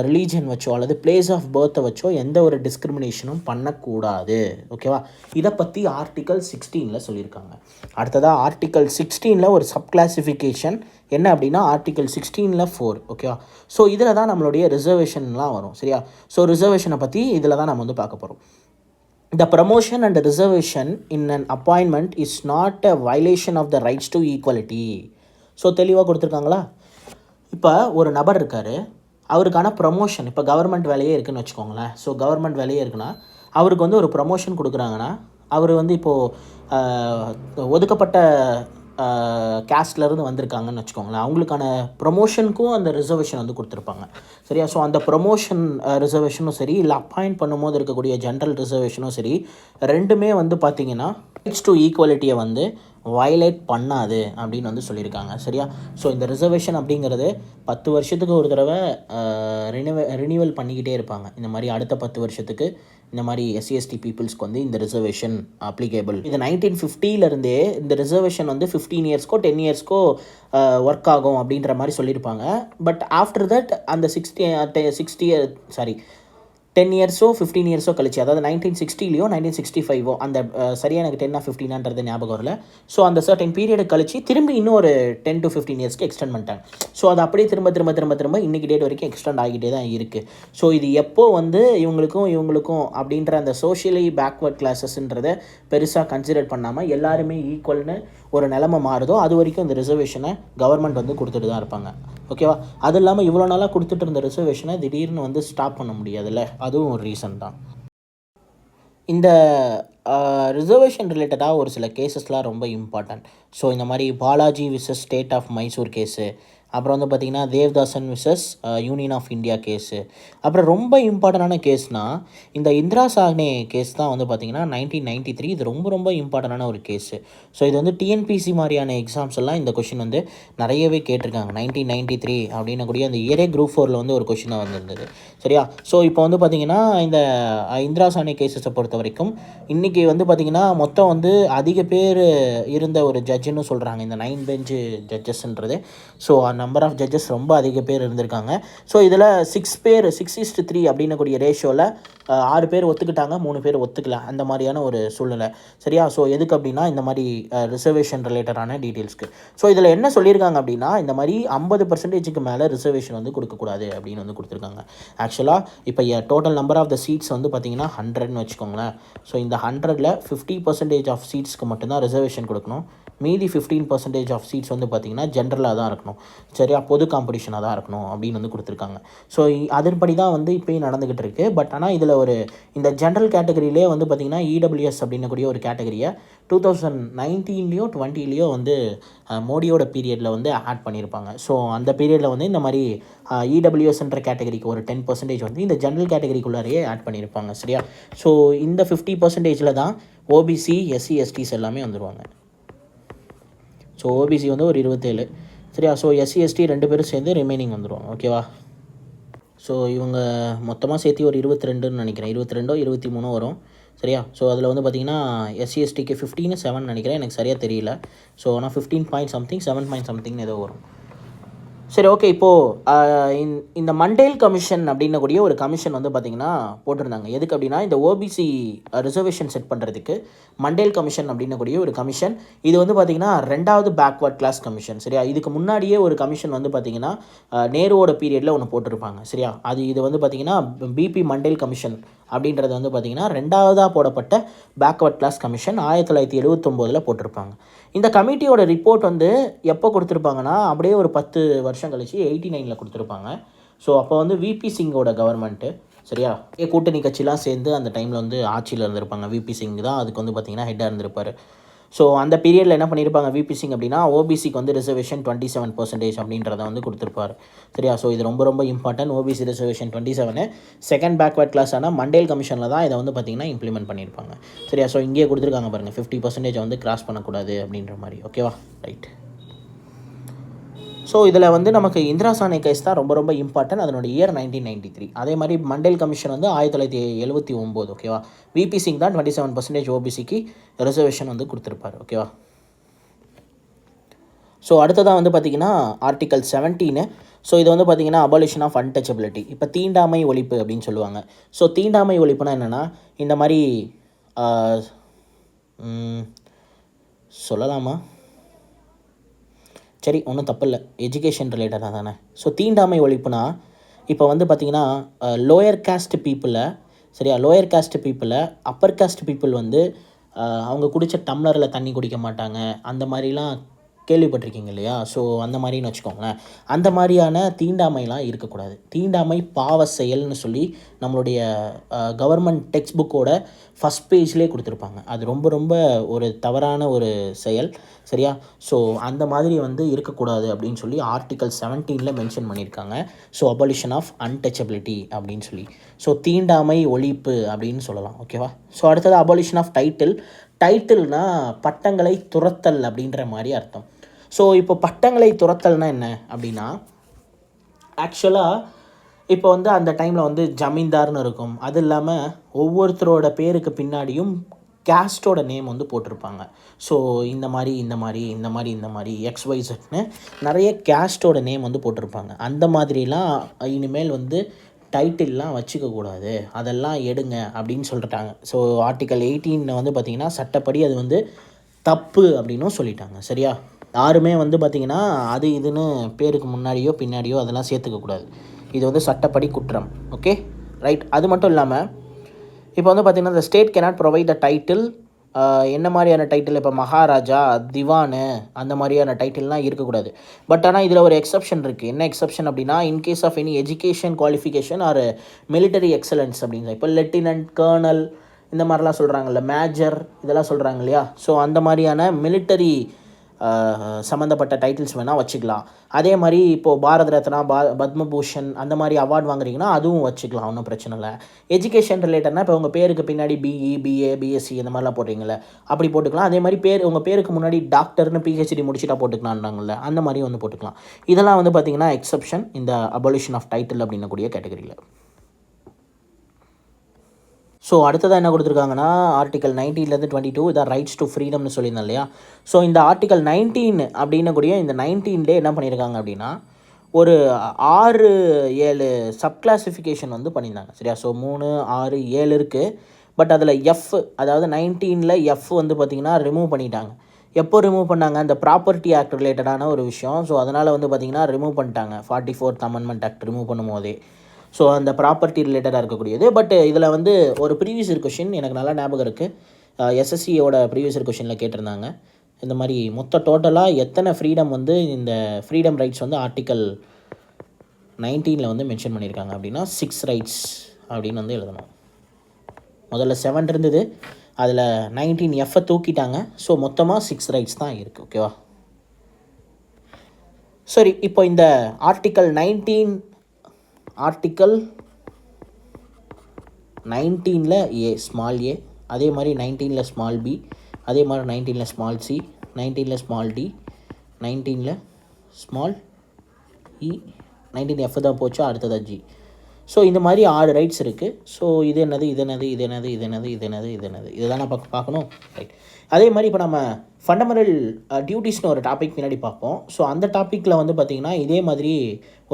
ரிலீஜன் வச்சோ, அல்லது பிளேஸ் ஆஃப் பர்த்தை வச்சோ எந்த ஒரு டிஸ்கிரிமினேஷனும் பண்ணக்கூடாது. ஓகேவா? இதை பற்றி ஆர்டிக்கல் 16 சொல்லியிருக்காங்க. அடுத்ததாக ஆர்டிக்கல் 16 ஒரு சப் கிளாசிஃபிகேஷன் என்ன அப்படின்னா ஆர்டிக்கல் 16 4. ஓகேவா? ஸோ இதில் தான் நம்மளுடைய ரிசர்வேஷன்லாம் வரும். சரியா? ஸோ ரிசர்வேஷனை பற்றி இதில் தான் நம்ம வந்து பார்க்க போகிறோம். The promotion and reservation in an appointment is not a violation of the rights to equality. So தெளிவாக கொடுத்துருக்காங்களா? இப்போ ஒரு நபர் இருக்கார், அவருக்கான ப்ரமோஷன், இப்போ கவர்மெண்ட் வேலையே இருக்குதுன்னு வச்சுக்கோங்களேன். ஸோ கவர்மெண்ட் வேலையே இருக்குன்னா அவருக்கு வந்து ஒரு ப்ரமோஷன் கொடுக்குறாங்கன்னா அவர் வந்து இப்போது ஒதுக்கப்பட்ட கேஸ்ட்லேருந்து வந்திருக்காங்கன்னு வச்சுக்கோங்களேன், அவங்களுக்கான ப்ரொமோஷனுக்கும் அந்த ரிசர்வேஷன் வந்து கொடுத்துருப்பாங்க. சரியா? ஸோ அந்த ப்ரொமோஷன் ரிசர்வேஷனும் சரி, இல்லை அப்பாயிண்ட் பண்ணும்போது இருக்கக்கூடிய ஜென்ரல் ரிசர்வேஷனும் சரி, ரெண்டுமே வந்து பார்த்திங்கன்னா ரைட்ஸ் டு ஈக்குவாலிட்டியை வந்து வயலேட் பண்ணாது அப்படின்னு வந்து சொல்லியிருக்காங்க. சரியா? ஸோ இந்த ரிசர்வேஷன் அப்படிங்கிறது 10 வருஷத்துக்கு ஒரு தடவை ரினிவல் பண்ணிக்கிட்டே இருப்பாங்க. இந்த மாதிரி அடுத்த 10 வருஷத்துக்கு இந்த மாதிரி எஸ்சிஎஸ்டி பீப்புள்ஸ்க்கு வந்து இந்த ரிசர்வேஷன் அப்ளிகேபிள். இது 1950லேருந்தே இந்த ரிசர்வேஷன் வந்து 15 இயர்ஸ்க்கோ 10 இயர்ஸ்க்கோ ஒர்க் ஆகும் அப்படின்ற மாதிரி சொல்லியிருப்பாங்க. பட் ஆஃப்டர் தட் அந்த 10 இயர்ஸோ 15 இயர்ஸோ கழிச்சு, அதாவது 1960லையோ 1965ஓ, அந்த சரியாக எனக்கு 10 15ன்றது ஞாபகம் வரல. ஸோ அந்த சர்டன் பீரியடு கழிச்சு திரும்பி இன்னும் ஒரு 10 to 15 இயர்ஸ்க்கு எக்ஸ்டெண்ட் பண்ணிட்டாங்க. ஸோ அது அப்படியே திரும்ப இன்றைக்கி டேட் வரைக்கும் எக்ஸ்டெண்ட் ஆகிட்டே தான் இருக்குது. ஸோ இது எப்போ வந்து இவங்களுக்கும் அப்படின்ற அந்த சோஷியலி பேக்வர்ட் கிளாஸஸ்ன்றதை பெருசாக கன்சிடர் பண்ணாமல் எல்லாருமே ஈக்குவல்னு ஒரு நிலைமை மாறுதோ அது வரைக்கும் இந்த ரிசர்வேஷனை கவர்மெண்ட் வந்து கொடுத்துட்டு தான் இருப்பாங்க. ஓகேவா? அது இல்லாமல் இவ்வளோ நாளாக கொடுத்துட்டு இருந்த ரிசர்வேஷனை திடீர்னு வந்து ஸ்டாப் பண்ண முடியாதுல்ல, அதுவும் ஒரு ரீசன் தான். இந்த ரிசர்வேஷன் ரிலேட்டடாக ஒரு சில கேசஸ்லாம் ரொம்ப இம்பார்ட்டன்ட். ஸோ இந்த மாதிரி Balaji versus state of Mysore case, அப்புறம் வந்து பார்த்திங்கன்னா Devadasan versus union of India case, அப்புறம் ரொம்ப இம்பார்ட்டண்டான கேஸ்னால் இந்த இந்திரா சாஹ்னே கேஸ் தான் வந்து பார்த்திங்கன்னா 1993. இது ரொம்ப இம்பார்ட்டண்டான ஒரு கேஸு. ஸோ இது வந்து டிஎன்பிசி மாதிரியான எக்ஸாம்ஸ் எல்லாம் இந்த கொஷின் வந்து நிறையவே கேட்டிருக்காங்க. 1993 அப்படின்னக்கூடிய அந்த இயரே குரூப் 4ல் வந்து ஒரு கொஷினாக வந்திருந்தது. சரியா? ஸோ இப்போ வந்து பார்த்திங்கன்னா இந்த இந்திரா சாஹ்னே கேஸஸை பொறுத்த வரைக்கும் இன்றைக்கி வந்து பார்த்திங்கன்னா மொத்தம் வந்து அதிக பேர் இருந்த ஒரு ஜட்ஜுன்னு சொல்கிறாங்க இந்த 9 பெஞ்சு ஜட்ஜஸ்ன்றது. ஸோ நம்பர் ஆஃப் ஜட்ஜஸ் ரொம்ப அதிக பேர் இருந்திருக்காங்க. ஸோ இதில் 6:3 அப்படின்னக்கூடிய ரேஷியோவில் 6 பேர் ஒத்துக்கிட்டாங்க, 3 பேர் ஒத்துக்கல, அந்த மாதிரியான ஒரு சூழ்நிலை. சரியா? ஸோ எதுக்கு அப்படின்னா இந்த மாதிரி ரிசர்வேஷன் ரிலேட்டடான டீட்டெயில்ஸ்க்கு. ஸோ இதில் என்ன சொல்லியிருக்காங்க அப்படின்னா இந்த மாதிரி 50% மேலே ரிசர்வேஷன் வந்து கொடுக்கக்கூடாது அப்படின்னு வந்து கொடுத்துருக்காங்க. ஆக்சுவலாக இப்போ total number of the seats வந்து பார்த்திங்கன்னா 100ன்னு வச்சுக்கோங்களேன். ஸோ இந்த 100ல் 50% ஆஃப் சீட்ஸ்க்கு மட்டும்தான் ரிசர்வேஷன் கொடுக்கணும். மீதி 15% ஆஃப் சீட்ஸ் வந்து பார்த்திங்கன்னா ஜென்ரலாக தான் இருக்கணும். சரியா? பொது காம்படிஷனாக தான் இருக்கணும் அப்படின்னு வந்து கொடுத்துருக்காங்க. ஸோ அதன்படி தான் வந்து இப்போயும் நடந்துக்கிட்டு இருக்குது. பட் ஆனால் இதில் இந்த ஜென்ரல் கேட்டகரியிலே வந்து பார்த்திங்கன்னா இடபிள்யூஎஸ் அப்படின்னக்கூடிய ஒரு கேட்டகரியை 2019லேயோ 20லேயோ வந்து மோடியோட பீரியடில் வந்து ஆட் பண்ணியிருப்பாங்க. ஸோ அந்த பீரியடில் வந்து இந்த மாதிரி இடபிள்யூஎஸ்ன்ற கேட்டகரிக்கு ஒரு 10% வந்து இந்த ஜென்ரல் கேட்டகரிக்குள்ளாரையே ஆட் பண்ணியிருப்பாங்க. சரியா? ஸோ இந்த 50%ல் தான் ஓபிசி எஸ்சி எஸ்டிஸ் எல்லாமே வந்துடுவாங்க. ஸோ ஓபிசி வந்து ஒரு 27. சரியா? ஸோ எஸ்சி எஸ்டி 2 பேரும் சேர்ந்து ரிமைனிங் வந்துடுவாங்க. ஓகேவா? ஸோ இவங்க மொத்தமாக சேர்த்து ஒரு 22ன்னு நினைக்கிறேன், 22ஓ 23ஓ வரும். சரியா? ஸோ அதில் வந்து பார்த்திங்கன்னா எஸ்சி எஸ்டிக்கு 15.7 நினைக்கிறேன், எனக்கு சரியாக தெரியல. ஸோ ஆனால் 15 பாயிண்ட் சம்திங் 7 பாயிண்ட் சம்திங் ஏதோ வரும். சரி, ஓகே. இப்போது இந்த மண்டேல் கமிஷன் அப்படின்னக்கூடிய ஒரு கமிஷன் வந்து பார்த்திங்கன்னா போட்டிருந்தாங்க. எதுக்கு அப்படின்னா இந்த ஓபிசி ரிசர்வேஷன் செட் பண்ணுறதுக்கு மண்டேல் கமிஷன் அப்படின்னக்கூடிய ஒரு கமிஷன். இது வந்து பார்த்திங்கன்னா 2வது பேக்வர்ட் கிளாஸ் கமிஷன். சரியா? இதுக்கு முன்னாடியே ஒரு கமிஷன் வந்து பார்த்திங்கன்னா நேருவோட பீரியடில் ஒன்று போட்டிருப்பாங்க. சரியா? இது வந்து பார்த்திங்கன்னா பிபி மண்டேல் கமிஷன் அப்படின்றது வந்து பார்த்திங்கன்னா 2வதாக போடப்பட்ட பேக்வர்ட் கிளாஸ் கமிஷன் 1979 போட்டிருப்பாங்க. இந்த கமிட்டியோட ரிப்போர்ட் வந்து எப்போ கொடுத்துருப்பாங்கன்னா அப்படியே ஒரு 10 வருஷம் கழிச்சு 89 கொடுத்துருப்பாங்க. ஸோ அப்போ வந்து விபி சிங்கோட கவர்மெண்ட்டு. சரியா? கூட்டணி கட்சிலாம் சேர்ந்து அந்த டைமில் வந்து ஆட்சியில் இருந்திருப்பாங்க. விபி சிங் தான் அதுக்கு வந்து பார்த்திங்கன்னா ஹெட்டாக இருந்திருப்பார். ஸோ அந்த பீரியடில் என்ன பண்ணியிருப்பாங்க விபி சிங் அப்படின்னா ஓபிசிக்கு வந்து ரிசர்வேஷன் 27% அப்படின்றத வந்து கொடுத்துருப்பார். சரியா? ஸோ இது ரொம்ப important. OBC reservation 27 second backward கிளாஸான மண்டேல் கமிஷனில் தான் இதை வந்து பார்த்திங்கன்னா இம்ப்ளிமெண்ட் பண்ணியிருப்பாங்க. சரியா? ஸோ இங்கேயே கொடுத்துருக்காங்க பாருங்கள், 50% வந்து கிராஸ் பண்ணக்கூடாது அப்படின்ற மாதிரி. ஓகேவா? ரைட். ஸோ இதில் வந்து நமக்கு இந்திரா சாஹ்னே கேஸ் தான் ரொம்ப இம்பார்ட்டன்ட். அதனோட இயர் 1993. அதே மாதிரி மண்டேல் கமிஷன் வந்து 1979. ஓகேவா? விபி சிங் தான் 27% ஓபிசிக்கு ரிசர்வேஷன் வந்து கொடுத்துருப்பார். ஓகேவா? ஸோ அடுத்ததாக வந்து பார்த்திங்கன்னா ஆர்டிகல் 17. ஸோ இது வந்து பார்த்திங்கன்னா அபாலிஷன் ஆஃப் அன்டச்சபிலிட்டி. இப்போ தீண்டாமை ஒழிப்பு அப்படின்னு சொல்லுவாங்க. ஸோ தீண்டாமை ஒழிப்புனா என்னென்னா இந்த மாதிரி சொல்லலாமா? சரி, ஒன்றும் தப்பு இல்லை, எஜுகேஷன் ரிலேட்டடாக தானே. ஸோ தீண்டாமை ஒழிப்புனா இப்போ வந்து பார்த்திங்கன்னா லோயர் காஸ்ட் பீப்புளை, சரியா, லோயர் காஸ்ட் பீப்புளை அப்பர் காஸ்ட் பீப்புள் வந்து அவங்க குடித்த டம்ளரில் தண்ணி குடிக்க மாட்டாங்க, அந்த மாதிரிலாம் கேள்விப்பட்டிருக்கீங்க இல்லையா? ஸோ அந்த மாதிரின்னு வச்சுக்கோங்களேன். அந்த மாதிரியான தீண்டாமைலாம் இருக்கக்கூடாது. தீண்டாமை பாவ செயல்னு சொல்லி நம்மளுடைய கவர்மெண்ட் டெக்ஸ்ட் புக்கோட ஃபஸ்ட் பேஜ்லேயே கொடுத்துருப்பாங்க. அது ரொம்ப ரொம்ப ஒரு தவறான ஒரு செயல். சரியா? ஸோ அந்த மாதிரி வந்து இருக்கக்கூடாது அப்படின்னு சொல்லி ஆர்டிகல் 17 மென்ஷன் பண்ணியிருக்காங்க. ஸோ அபாலிஷன் ஆஃப் அன்டச்சபிலிட்டி அப்படின்னு சொல்லி. ஸோ தீண்டாமை ஒழிப்பு அப்படின்னு சொல்லலாம். ஓகேவா? ஸோ அடுத்தது அபாலிஷன் ஆஃப் டைட்டில். டைட்டில்னா பட்டங்களை துரத்தல் அப்படின்ற மாதிரி அர்த்தம். ஸோ இப்போ பட்டங்களை துரத்தல்னா என்ன அப்படின்னா, ஆக்சுவலாக இப்போ வந்து அந்த டைமில் வந்து ஜமீன்தார்னு இருக்கும். அது இல்லாமல் ஒவ்வொருத்தரோட பேருக்கு பின்னாடியும் கேஸ்ட்டோட நேம் வந்து போட்டிருப்பாங்க. ஸோ இந்த மாதிரி இந்த மாதிரி இந்த மாதிரி இந்த மாதிரி XYZன்னு நிறைய கேஸ்ட்டோட நேம் வந்து போட்டிருப்பாங்க. அந்த மாதிரிலாம் இனிமேல் வந்து டைட்டில்லாம் வச்சுக்கக்கூடாது, அதெல்லாம் எடுங்க அப்படின்னு சொல்லிட்டாங்க. ஸோ ஆர்டிக்கல் 18 வந்து பார்த்திங்கன்னா சட்டப்படி அது வந்து தப்பு அப்படின்னும் சொல்லிட்டாங்க. சரியா? யாருமே வந்து பார்த்திங்கன்னா அது இதுன்னு பேருக்கு முன்னாடியோ பின்னாடியோ அதெல்லாம் சேர்த்துக்கக்கூடாது. இது வந்து சட்டப்படி குற்றம். Okay, right. அது மட்டும் இல்லாமல் இப்போ வந்து பார்த்திங்கன்னா the state cannot provide the title. என்ன மாதிரியான டைட்டில்? இப்போ மகாராஜா, திவானு அந்த மாதிரியான டைட்டில்லாம் இருக்கக்கூடாது. பட் ஆனால் இதில் ஒரு எக்ஸப்ஷன் இருக்குது. என்ன எக்ஸப்ஷன் அப்படின்னா, in case of any education qualification or military excellence அப்படின்னு இப்போ லெப்டினன்ட், கர்னல் இந்த மாதிரிலாம் சொல்கிறாங்கல்ல, மேஜர் இதெல்லாம் சொல்கிறாங்க இல்லையா? ஸோ அந்த மாதிரியான மிலிட்டரி சம்மந்தப்பட்ட டைட்டில்ஸ் வேணால் வச்சுக்கலாம். அதே மாதிரி இப்போது பாரத ரத்னா, பத்மபூஷன் அந்த மாதிரி அவார்டு வாங்குறீங்கன்னா அதுவும் வச்சுக்கலாம், ஒன்றும் பிரச்சனை இல்லை. எஜுகேஷன் ரிலேட்டட்னா இப்போ உங்கள் பேருக்கு பின்னாடி BE, BA, BSc இந்த மாதிரிலாம் போடுறீங்களே, அப்படி போட்டுக்கலாம். அதே மாதிரி உங்கள் பேருக்கு முன்னாடி டாக்டர்னு PhD முடிச்சுட்டா போட்டுக்கலான்றாங்கல்ல, அந்த மாதிரி வந்து போட்டுக்கலாம். இதெல்லாம் வந்து பார்த்திங்கன்னா எக்ஸப்ஷன் இந்த அபாலிஷன் ஆஃப் டைட்டில் அப்படின்னக்கூடிய கேட்டகரியில். ஸோ அடுத்ததாக என்ன கொடுத்துருக்காங்கன்னா, ஆர்டிகல் 19 22 இதான் ரைட்ஸ் டு ஃப்ரீடம்னு சொல்லியிருந்தேன் இல்லையா? ஸோ இந்த ஆர்டிகல் 19 அப்படின்னக்கூடிய இந்த 19 என்ன பண்ணியிருக்காங்க அப்படின்னா, ஒரு 6-7 சப் கிளாஸிஃபிகேஷன் வந்து பண்ணியிருந்தாங்க. சரியா? ஸோ 3, 6, 7 இருக்குது. பட் அதில் F, அதாவது 19 F வந்து பார்த்திங்கன்னா ரிமூவ் பண்ணிட்டாங்க. எப்போ ரிமூவ் பண்ணாங்க? இந்த ப்ராப்பர்ட்டி ஆக்ட் ரிலேட்டடான ஒரு விஷயம். ஸோ அதனால் வந்து பார்த்திங்கன்னா ரிமூவ் பண்ணிட்டாங்க. 44th அமெண்ட்மெண்ட் ஆக்ட் ரிமூவ் பண்ணும்போதே. ஸோ அந்த ப்ராப்பர்ட்டி ரிலேட்டடாக இருக்கக்கூடியது. பட் இதில் வந்து ஒரு ப்ரீவியஸ் இயர் கொஷின் எனக்கு நல்லா ஞாபகம் இருக்குது. SSCயோட ப்ரீவியஸ் இயர் கொஷினில் கேட்டிருந்தாங்க, இந்த மாதிரி மொத்த டோட்டலாக எத்தனை ஃப்ரீடம் வந்து இந்த ஃப்ரீடம் ரைட்ஸ் வந்து ஆர்டிக்கல் 19 வந்து மென்ஷன் பண்ணியிருக்காங்க அப்படின்னா 6 ரைட்ஸ் அப்படின்னு வந்து எழுதணும். முதல்ல 7 இருந்தது, அதில் 19F தூக்கிட்டாங்க. ஸோ மொத்தமாக 6 ரைட்ஸ் தான் இருக்குது. ஓகேவா? சரி, இப்போ இந்த ஆர்டிக்கல் 19 A ஸ்மால் a, அதே மாதிரி 19 ஸ்மால் b, அதே மாதிரி 19 small c, 19 small d, 19 small e, 19F தான் போச்சு, அடுத்ததாக g. ஸோ இந்த மாதிரி 6 ரைட்ஸ் இருக்குது. ஸோ இது என்னது, இது என்னது, இது என்னது, இது என்னது, இது என்னது, இது என்னது, இதுதானே பார்க்கணும். ரைட். அதே மாதிரி இப்போ நம்ம ஃபண்டமெண்டல் டியூட்டிஸ்னு ஒரு டாபிக் பின்னாடி பார்ப்போம். ஸோ அந்த டாப்பிக்கில் வந்து பார்த்திங்கன்னா இதே மாதிரி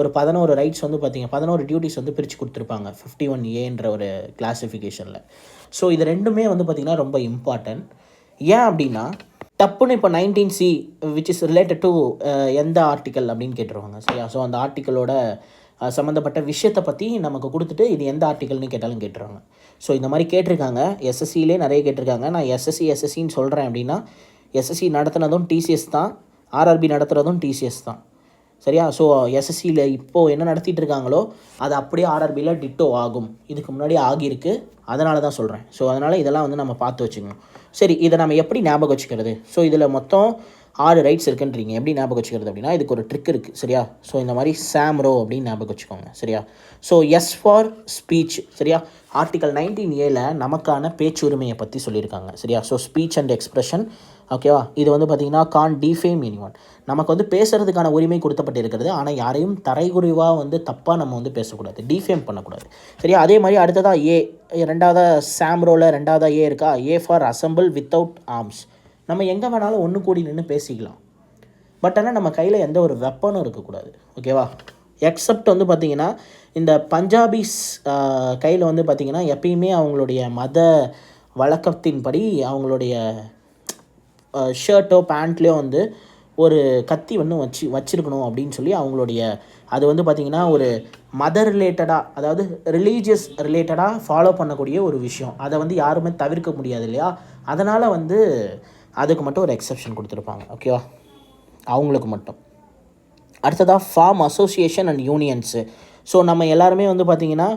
ஒரு 11 ரைட்ஸ் வந்து பார்த்திங்கன்னா 11 டியூட்டிஸ் வந்து பிரித்து கொடுத்துருப்பாங்க 51Aன்ற ஒரு கிளாஸிஃபிகேஷனில். ஸோ இது ரெண்டுமே வந்து பார்த்திங்கன்னா ரொம்ப இம்பார்ட்டன்ட். ஏன் அப்படின்னா, டப்புன்னு இப்போ 19C which is related to எந்த ஆர்டிக்கல் அப்படின்னு கேட்டுருவாங்க. சரியா? ஸோ அந்த ஆர்டிக்கலோட சம்மந்தப்பட்ட விஷயத்தை பற்றி நமக்கு கொடுத்துட்டு இது எந்த ஆர்டிக்கல்னு கேட்டாலும் கேட்டுருவாங்க. ஸோ இந்த மாதிரி கேட்டிருக்காங்க. SSCலே நிறைய கேட்டிருக்காங்க. நான் SSCன்னு சொல்கிறேன் அப்படின்னா, SSC நடத்துனதும் TCS தான், RRB நடத்துகிறதும் TCS தான். சரியா? ஸோ SSCயில் இப்போது என்ன நடத்திட்டு இருக்காங்களோ அது அப்படியே RRBயில் டிட்டோ ஆகும். இதுக்கு முன்னாடி ஆகியிருக்கு, அதனால தான் சொல்கிறேன். ஸோ அதனால் இதெல்லாம் வந்து நம்ம பார்த்து வச்சுக்கணும். சரி, இதை நம்ம எப்படி ஞாபகம் வச்சுக்கிறது? ஸோ இதில் மொத்தம் 6 ரைட்ஸ் இருக்குன்றீங்க, எப்படி ஞாபகம் வச்சுக்கிறது அப்படின்னா, இதுக்கு ஒரு ட்ரிக் இருக்குது. சரியா? ஸோ இந்த மாதிரி சாம்ரோ அப்படின்னு ஞாபகம் வச்சுக்கோங்க. சரியா? So S for speech. சரியா? ஆர்டிக்கல் 19Aல நமக்கான பேச்சுரிமையை பற்றி சொல்லியிருக்காங்க. சரியா? So speech and expression. ஓகேவா? இது வந்து பார்த்திங்கன்னா கான் டிஃபேம் எனிஒன். நமக்கு வந்து பேசுகிறதுக்கான உரிமை கொடுக்கப்பட்டு இருக்கிறது. ஆனால் யாரையும் தரைக்குறைவாக வந்து தப்பாக நம்ம வந்து பேசக்கூடாது, டிஃபேம் பண்ணக்கூடாது. சரியா? அதே மாதிரி அடுத்ததாக A, ரெண்டாவதாக சாம்ரோவில் ரெண்டாவதாக A இருக்கா? A for assemble without arms. நம்ம எங்கே வேணாலும் ஒன்று கூடி நின்று பேசிக்கலாம். பட் ஆனால் நம்ம கையில் எந்த ஒரு வெப்பனும் இருக்கக்கூடாது. ஓகேவா? எக்ஸப்ட் வந்து பார்த்திங்கன்னா இந்த பஞ்சாபிஸ் கையில் வந்து பார்த்திங்கன்னா எப்பயுமே அவங்களுடைய மத வழக்கத்தின்படி அவங்களுடைய ஷர்ட்டோ பேண்ட்லேயோ வந்து ஒரு கத்தி வந்து வச்சுருக்கணும் அப்படின்னு சொல்லி அவங்களுடைய அது வந்து பார்த்திங்கன்னா ஒரு மத ரிலேட்டடாக, அதாவது ரிலீஜியஸ் ரிலேட்டடாக ஃபாலோ பண்ணக்கூடிய ஒரு விஷயம். அதை வந்து யாருமே தவிர்க்க முடியாது இல்லையா? அதனால் வந்து அதுக்கு மட்டும் ஒரு எக்ஸப்ஷன் கொடுத்துருப்பாங்க. ஓகேவா? அவங்களுக்கு மட்டும். அடுத்ததாக ஃபார்ம் அசோசியேஷன் அண்ட் யூனியன்ஸு. ஸோ நம்ம எல்லாருமே வந்து பார்த்திங்கன்னா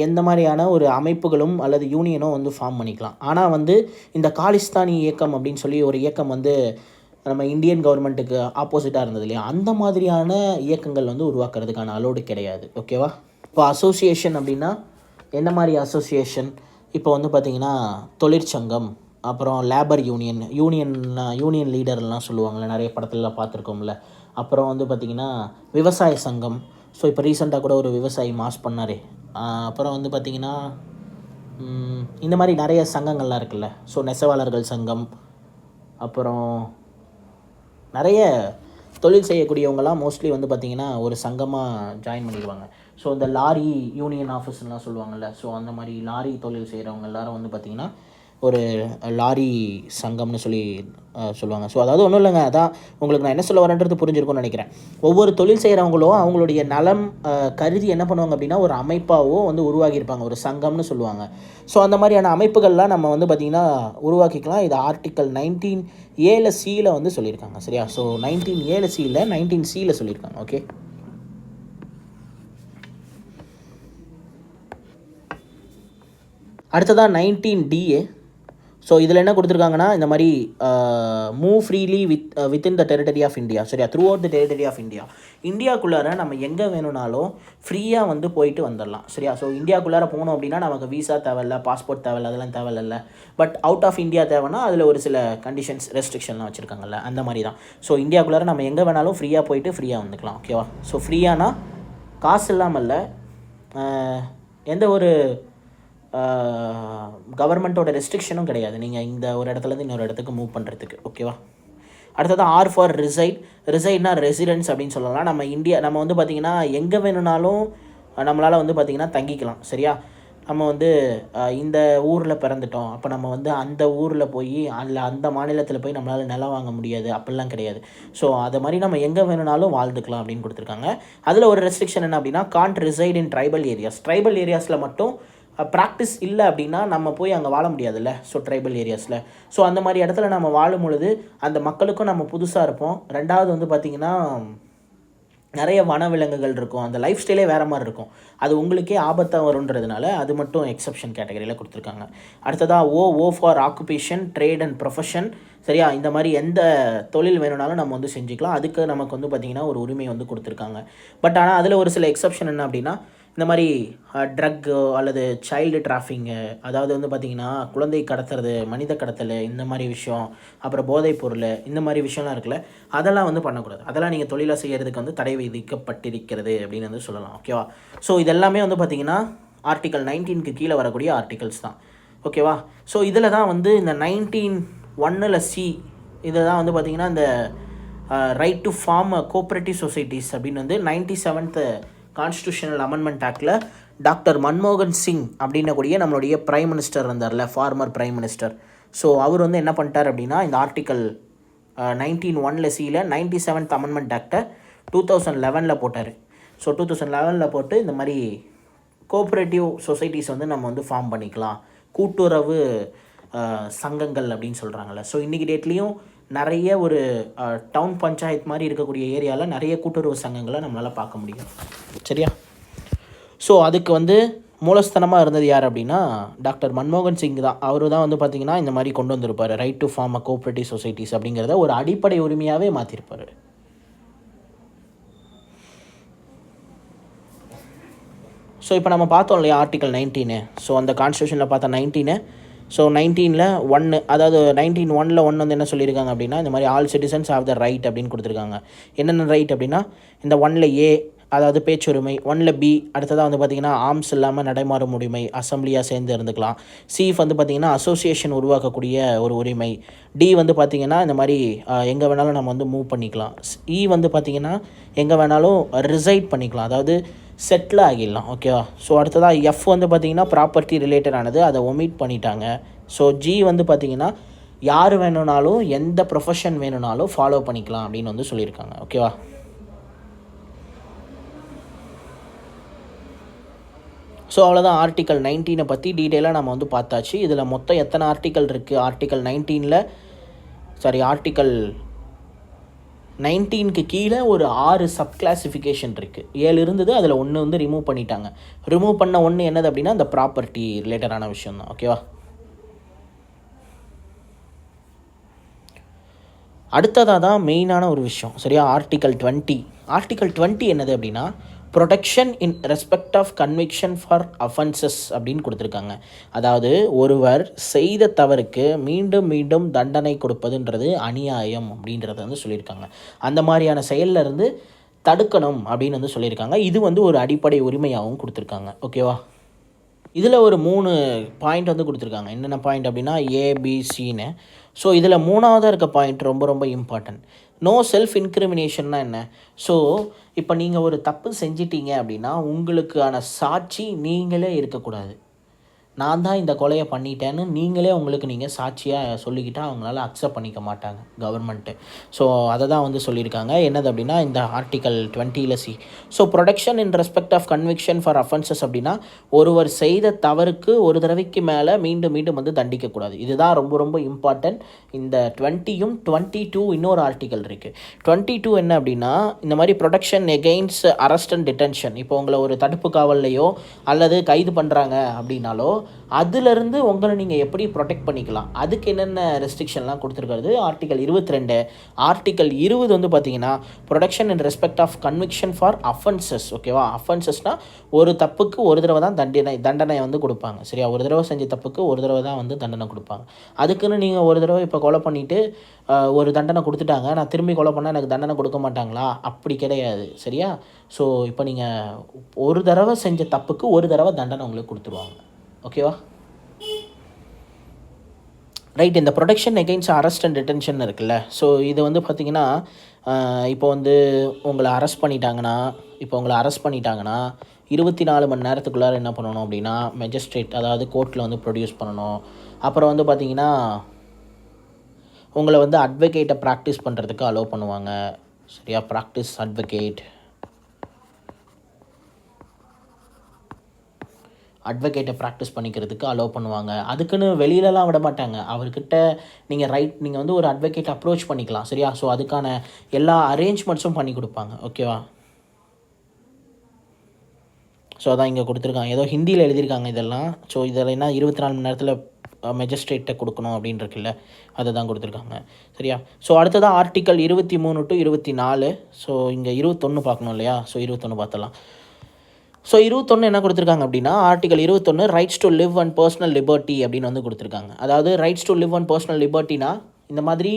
எந்த மாதிரியான ஒரு அமைப்புகளும் அல்லது யூனியனோ வந்து ஃபார்ம் பண்ணிக்கலாம். ஆனால் வந்து இந்த காலிஸ்தானி இயக்கம் அப்படின்னு சொல்லி ஒரு இயக்கம் வந்து நம்ம இந்தியன் கவர்மெண்ட்டுக்கு ஆப்போசிட்டாக இருந்தது இல்லையா, அந்த மாதிரியான இயக்கங்கள் வந்து உருவாக்குறதுக்கான அலோடு கிடையாது. ஓகேவா? இப்போ அசோசியேஷன் அப்படின்னா என்ன மாதிரி அசோசியேஷன்? இப்போ வந்து பார்த்திங்கன்னா தொழிற்சங்கம், அப்புறம் லேபர் யூனியன் லீடர்லாம் சொல்லுவாங்கள்ல, நிறைய படத்துலலாம் பார்த்துருக்கோம்ல. அப்புறம் வந்து பார்த்திங்கன்னா விவசாய சங்கம். ஸோ இப்போ ரீசெண்டாக கூட ஒரு விவசாயி மாஸ் பண்ணார். அப்புறம் வந்து பார்த்திங்கன்னா இந்த மாதிரி நிறைய சங்கங்கள்லாம் இருக்குல்ல. ஸோ நெசவாளர்கள் சங்கம், அப்புறம் நிறைய தொழில் செய்யக்கூடியவங்கலாம் மோஸ்ட்லி வந்து பார்த்திங்கன்னா ஒரு சங்கமாக ஜாயின் பண்ணிடுவாங்க. ஸோ இந்த லாரி யூனியன் ஆஃபீஸ்லாம் சொல்லுவாங்கள்ல, ஸோ அந்த மாதிரி லாரி தொழில் செய்கிறவங்க எல்லோரும் வந்து பார்த்திங்கன்னா ஒரு லாரி சங்கம்னு சொல்லி சொல்லுவாங்க. ஸோ அதாவது ஒன்றும் இல்லைங்க, அதான் உங்களுக்கு நான் என்ன சொல்ல வரேன்றது புரிஞ்சிருக்கும்னு நினைக்கிறேன். ஒவ்வொரு தொழில் செய்கிறவங்களும் அவங்களுடைய நலம் கருதி என்ன பண்ணுவாங்க அப்படின்னா ஒரு அமைப்பாகவோ வந்து உருவாக்கியிருப்பாங்க, ஒரு சங்கம்னு சொல்லுவாங்க. ஸோ அந்த மாதிரியான அமைப்புகள்லாம் நம்ம வந்து பார்த்திங்கன்னா உருவாக்கிக்கலாம். இது ஆர்டிக்கல் 19A வந்து சொல்லியிருக்காங்க. சரியா? ஸோ 19A 19C சொல்லியிருக்காங்க. ஓகே, அடுத்ததாக 19DA. ஸோ இதில் என்ன கொடுத்துருக்காங்கன்னா இந்த மாதிரி move freely within the territory of India. சரியா? Throughout the territory of India. இந்தியாக்குள்ளார நம்ம எங்கே வேணும்னாலும் ஃப்ரீயாக வந்து போயிட்டு வந்துடலாம். சரியா? ஸோ இந்தியாக்குள்ளார போகணும் அப்படின்னா நமக்கு வீசா தேவையில்ல, பாஸ்போர்ட் தேவையில்ல, அதெல்லாம் தேவையில்ல. பட் அவுட் ஆஃப் இந்தியா தேவைன்னா அதில் ஒரு சில கண்டிஷன்ஸ், ரெஸ்ட்ரிக்ஷன்லாம் வச்சுருக்காங்கல்ல, அந்த மாதிரி தான். ஸோ இந்தியாக்குள்ளார நம்ம எங்கே வேணாலும் ஃப்ரீயாக போயிட்டு ஃப்ரீயாக வந்துக்கலாம். ஓகேவா? ஸோ ஃப்ரீயானா காசு இல்லாமல் இல்லை, எந்த ஒரு கவர்மெண்ட்டோட ரெஸ்ட்ரிக்ஷனும் கிடையாது, நீங்கள் இந்த ஒரு இடத்துலேருந்து இன்னொரு இடத்துக்கு மூவ் பண்ணுறதுக்கு. ஓகேவா? அடுத்தது R ஃபார் ரிசைட்னா ரெசிடென்ஸ் அப்படின்னு சொல்லலாம். நம்ம வந்து பார்த்திங்கன்னா எங்கே வேணும்னாலும் நம்மளால் வந்து பார்த்திங்கன்னா தங்கிக்கலாம். சரியா? நம்ம வந்து இந்த ஊரில் பிறந்துட்டோம், அப்போ நம்ம வந்து அந்த ஊரில் போய் அந்த மாநிலத்தில் போய் நம்மளால் நிலம் வாங்க முடியாது, அப்படிலாம் கிடையாது. ஸோ அதை மாதிரி நம்ம எங்கே வேணும்னாலும் வாழ்ந்துக்கலாம் அப்படின்னு கொடுத்துருக்காங்க. அதில் ஒரு ரெஸ்ட்ரிக்ஷன் என்ன அப்படின்னா கான்ட் ரிசைட் இன் ட்ரைபல் ஏரியாஸில் மட்டும் ப்ராக்டிஸ் இல்லை அப்படின்னா நம்ம போய் அங்கே வாழ முடியாதுல்ல. ஸோ ட்ரைபல் ஏரியாஸில், ஸோ அந்த மாதிரி இடத்துல நம்ம வாழும் பொழுது அந்த மக்களுக்கும் நம்ம புதுசாக இருப்போம். ரெண்டாவது வந்து பார்த்திங்கன்னா நிறைய வனவிலங்குகள் இருக்கும், அந்த லைஃப் ஸ்டைலே வேறு மாதிரி இருக்கும், அது உங்களுக்கே ஆபத்தாக வருன்றதுனால அது மட்டும் எக்ஸப்ஷன் கேட்டகரியில் கொடுத்துருக்காங்க. அடுத்ததாக ஓ for occupation, trade and profession. சரியா? இந்த மாதிரி எந்த தொழில் வேணும்னாலும் நம்ம வந்து செஞ்சுக்கலாம். அதுக்கு நமக்கு வந்து பார்த்திங்கன்னா ஒரு உரிமை வந்து கொடுத்துருக்காங்க. பட் ஆனால் அதில் ஒரு சில எக்ஸப்ஷன் என்ன அப்படின்னா இந்த மாதிரி ட்ரக்கு அல்லது சைல்டு டிராஃபிங்கு, அதாவது வந்து பார்த்திங்கன்னா குழந்தை கடத்துறது, மனித கடத்தல், இந்த மாதிரி விஷயம், அப்புறம் போதைப் பொருள், இந்த மாதிரி விஷயம்லாம் இருக்குல்ல, அதெல்லாம் வந்து பண்ணக்கூடாது. அதெல்லாம் நீங்கள் தொழிலாக செய்கிறதுக்கு வந்து தடை விதிக்கப்பட்டிருக்கிறது அப்படின்னு வந்து சொல்லலாம். ஓகேவா? ஸோ இதெல்லாமே வந்து பார்த்திங்கன்னா ஆர்டிக்கல் 19 கீழே வரக்கூடிய ஆர்டிகல்ஸ் தான். ஓகேவா? ஸோ இதில் தான் வந்து இந்த 19(1)C இதில் தான் வந்து பார்த்திங்கன்னா இந்த right to form cooperative societies அப்படின்னு வந்து 97th கான்ஸ்டியூஷனல் அமெண்ட்மெண்ட் ஆக்டில் டாக்டர் மன்மோகன் சிங் அப்படின்னக்கூடிய நம்மளுடைய பிரைம் மினிஸ்டர் இருந்தார்ல, ஃபார்மர் பிரைம் மினிஸ்டர். ஸோ அவர் வந்து என்ன பண்ணிட்டார் அப்படின்னா இந்த ஆர்டிக்கல் 19(1)C 97th அமெண்ட்மெண்ட் ஆக்டை 2011 போட்டார். ஸோ 2011 போட்டு இந்த மாதிரி கோஆப்ரேட்டிவ் சொசைட்டிஸ் வந்து நம்ம வந்து ஃபார்ம் பண்ணிக்கலாம், கூட்டுறவு சங்கங்கள் அப்படின்னு சொல்கிறாங்கல்ல. ஸோ இன்றைக்கி டேட்லேயும் நிறைய ஒரு டவுன் பஞ்சாயத்து மாதிரி இருக்கக்கூடிய ஏரியாவில் நிறைய கூட்டுறவு சங்கங்களை நம்மளால் பார்க்க முடியும். சரியா? ஸோ அதுக்கு வந்து மூலஸ்தனமாக இருந்தது யார் அப்படின்னா டாக்டர் மன்மோகன் சிங் தான். அவர் தான் வந்து பார்த்திங்கன்னா இந்த மாதிரி கொண்டு வந்திருப்பார், right to form a cooperative societies அப்படிங்கிறத ஒரு அடிப்படை உரிமையாகவே மாற்றிருப்பார். ஸோ இப்போ நம்ம பார்த்தோம் இல்லையா ஆர்டிக்கல் 19. ஸோ அந்த கான்ஸ்டியூஷனில் பார்த்தா 19. ஸோ 19(1), அதாவது 19(1) வந்து என்ன சொல்லியிருக்காங்க அப்படின்னா இந்த மாதிரி all citizens have the right அப்படின்னு கொடுத்துருக்காங்க. என்னென்ன ரைட் அப்படின்னா இந்த 1A அதாவது பேச்சுரிமை, 1B அடுத்ததாக வந்து பார்த்திங்கன்னா ஆர்ம்ஸ் இல்லாமல் நடைமாறும் உரிமை, அசம்பிளியாக சேர்ந்து இருந்துக்கலாம். C வந்து பார்த்திங்கன்னா அசோசியேஷன் உருவாக்கக்கூடிய ஒரு உரிமை. D வந்து பார்த்திங்கன்னா இந்த மாதிரி எங்கே வேணாலும் நம்ம வந்து மூவ் பண்ணிக்கலாம். E வந்து பார்த்திங்கன்னா எங்கே வேணாலும் ரிசைட் பண்ணிக்கலாம், அதாவது செட்டில் ஆகிடலாம். ஓகேவா? ஸோ அடுத்ததாக F வந்து பார்த்திங்கன்னா ப்ராப்பர்ட்டி ரிலேட்டடானது, அதை ஒமிட் பண்ணிட்டாங்க. ஸோ G வந்து பார்த்திங்கன்னா யார் வேணும்னாலும் எந்த ப்ரொஃபஷன் வேணும்னாலும் ஃபாலோ பண்ணிக்கலாம் அப்படின்னு வந்து சொல்லியிருக்காங்க. ஓகேவா? ஸோ அவ்வளோதான் ஆர்டிக்கல் 19 பற்றி டீட்டெயிலாக நம்ம வந்து பார்த்தாச்சு. இதில் மொத்தம் எத்தனை ஆர்டிக்கல் இருக்குது? ஆர்டிக்கல் 19 19க்கு கீழே ஒரு 6 சப் கிளாசிஃபிகேஷன் இருக்குது. 7 இருந்தது, அதில் ஒன்று வந்து ரிமூவ் பண்ணிட்டாங்க. ரிமூவ் பண்ண ஒன்று என்னது அப்படின்னா அந்த ப்ராப்பர்ட்டி ரிலேட்டடான விஷயம் தான். ஓகேவா? அடுத்ததாக தான் மெயினான ஒரு விஷயம். சரியா? ஆர்டிகல் 20. ஆர்டிகல் 20 என்னது அப்படின்னா protection in respect of conviction for offences அப்படின்னு கொடுத்துருக்காங்க. அதாவது ஒருவர் செய்த தவறுக்கு மீண்டும் மீண்டும் தண்டனை கொடுப்பதுன்றது அநியாயம் அப்படின்றத வந்து சொல்லியிருக்காங்க. அந்த மாதிரியான செயலில் இருந்து தடுக்கணும் அப்படின்னு வந்து சொல்லியிருக்காங்க. இது வந்து ஒரு அடிப்படை உரிமையாகவும் கொடுத்துருக்காங்க. ஓகேவா? இதில் ஒரு 3 பாயிண்ட் வந்து கொடுத்துருக்காங்க. என்னென்ன பாயிண்ட் அப்படின்னா ஏபிசின்னு. ஸோ இதில் 3ஆவதாக இருக்க பாயிண்ட் ரொம்ப ரொம்ப இம்பார்ட்டன்ட். நோ செல்ஃப் இன்க்ரிமினேஷன்னா என்ன? ஸோ இப்போ நீங்கள் ஒரு தப்பு செஞ்சிட்டீங்க அப்படின்னா உங்களுக்கான சாட்சி நீங்களே இருக்கக்கூடாது. நான் தான் இந்த கொலையை பண்ணிட்டேன்னு நீங்களே உங்களுக்கு நீங்கள் சாட்சியாக சொல்லிக்கிட்டால் அவங்களால அக்செப்ட் பண்ணிக்க மாட்டாங்க கவர்மெண்ட்டு. ஸோ அதை தான் வந்து சொல்லியிருக்காங்க. என்னது அப்படின்னா இந்த ஆர்டிக்கல் 20ல் C. So protection in respect of conviction for offences அப்படின்னா ஒருவர் செய்த தவறுக்கு ஒரு தடவைக்கு மேலே மீண்டும் மீண்டும் வந்து தண்டிக்கக்கூடாது. இதுதான் ரொம்ப ரொம்ப இம்பார்ட்டன்ட். இந்த 20யும் 22 இன்னொரு ஆர்டிக்கல் இருக்குது. 22 என்ன அப்படின்னா இந்த மாதிரி protection against arrest and detention. இப்போ உங்களை ஒரு தடுப்பு காவல்லையோ அல்லது கைது பண்ணுறாங்க அப்படின்னாலோ அதிலிருந்து உங்களை நீங்கள் எப்படி ப்ரொடெக்ட் பண்ணிக்கலாம், அதுக்கு என்னென்ன ரெஸ்ட்ரிக்ஷன்லாம் கொடுத்துருக்காரு ஆர்டிகல் 22. ஆர்டிகல் 20 வந்து பார்த்தீங்கன்னா protection in respect of conviction for offences. ஓகேவா? அஃபென்சஸ்னால் ஒரு தப்புக்கு ஒரு தடவை தான் தண்டனை வந்து கொடுப்பாங்க. சரியா? ஒரு தடவை செஞ்ச தப்புக்கு ஒரு தடவை தான் வந்து தண்டனை கொடுப்பாங்க. அதுக்குன்னு நீங்கள் ஒரு தடவை இப்போ கொலை பண்ணிவிட்டு ஒரு தண்டனை கொடுத்துட்டாங்க, நான் திரும்பி கொலை பண்ணால் எனக்கு தண்டனை கொடுக்க மாட்டாங்களா? அப்படி கிடையாது. சரியா? ஸோ இப்போ நீங்கள் ஒரு தடவை செஞ்ச தப்புக்கு ஒரு தடவை தண்டனை உங்களுக்கு கொடுத்துருவாங்க. ஓகேவா? ரைட். இந்த protection against arrest and detention இருக்குல்ல. ஸோ இது வந்து பார்த்திங்கன்னா இப்போ வந்து உங்களை அரெஸ்ட் பண்ணிட்டாங்கன்னா 24 மணி நேரத்துக்குள்ளார என்ன பண்ணணும் அப்படின்னா மெஜிஸ்ட்ரேட் அதாவது கோர்ட்டில் வந்து ப்ரொடியூஸ் பண்ணணும். அப்புறம் வந்து பார்த்திங்கன்னா உங்களை வந்து அட்வொகேட்டை ப்ராக்டிஸ் பண்ணுறதுக்கு அலோவ் பண்ணுவாங்க. சரியா? ப்ராக்டிஸ் அட்வொகேட்டை ப்ராக்டிஸ் பண்ணிக்கிறதுக்கு அலோவ் பண்ணுவாங்க. அதுக்குன்னு வெளியிலலாம் விட மாட்டாங்க. அவர்கிட்ட நீங்கள் வந்து ஒரு அட்வொகேட் அப்ரோச் பண்ணிக்கலாம். சரியா? ஸோ அதுக்கான எல்லா அரேஞ்ச்மெண்ட்ஸும் பண்ணி கொடுப்பாங்க. ஓகேவா? ஸோ அதான் இங்கே கொடுத்துருக்காங்க. ஏதோ ஹிந்தியில் எழுதியிருக்காங்க இதெல்லாம். ஸோ இதில் என்ன 24 மணி நேரத்தில் மெஜிஸ்ட்ரேட்டை கொடுக்கணும் அப்படின்னு இருக்குல்ல, அதை தான் கொடுத்துருக்காங்க. சரியா? ஸோ அடுத்ததான் ஆர்டிக்கல் 23 to 24. ஸோ இங்கே 21 பார்க்கணும் இல்லையா? ஸோ 21 பார்த்தலாம். ஸோ 21 என்ன கொடுத்துருக்காங்க அப்படின்னா article 21 rights to live and personal liberty அப்படின்னு வந்து கொடுத்துருக்காங்க. அதாவது rights to live and personal லிபர்ட்டினா இந்த மாதிரி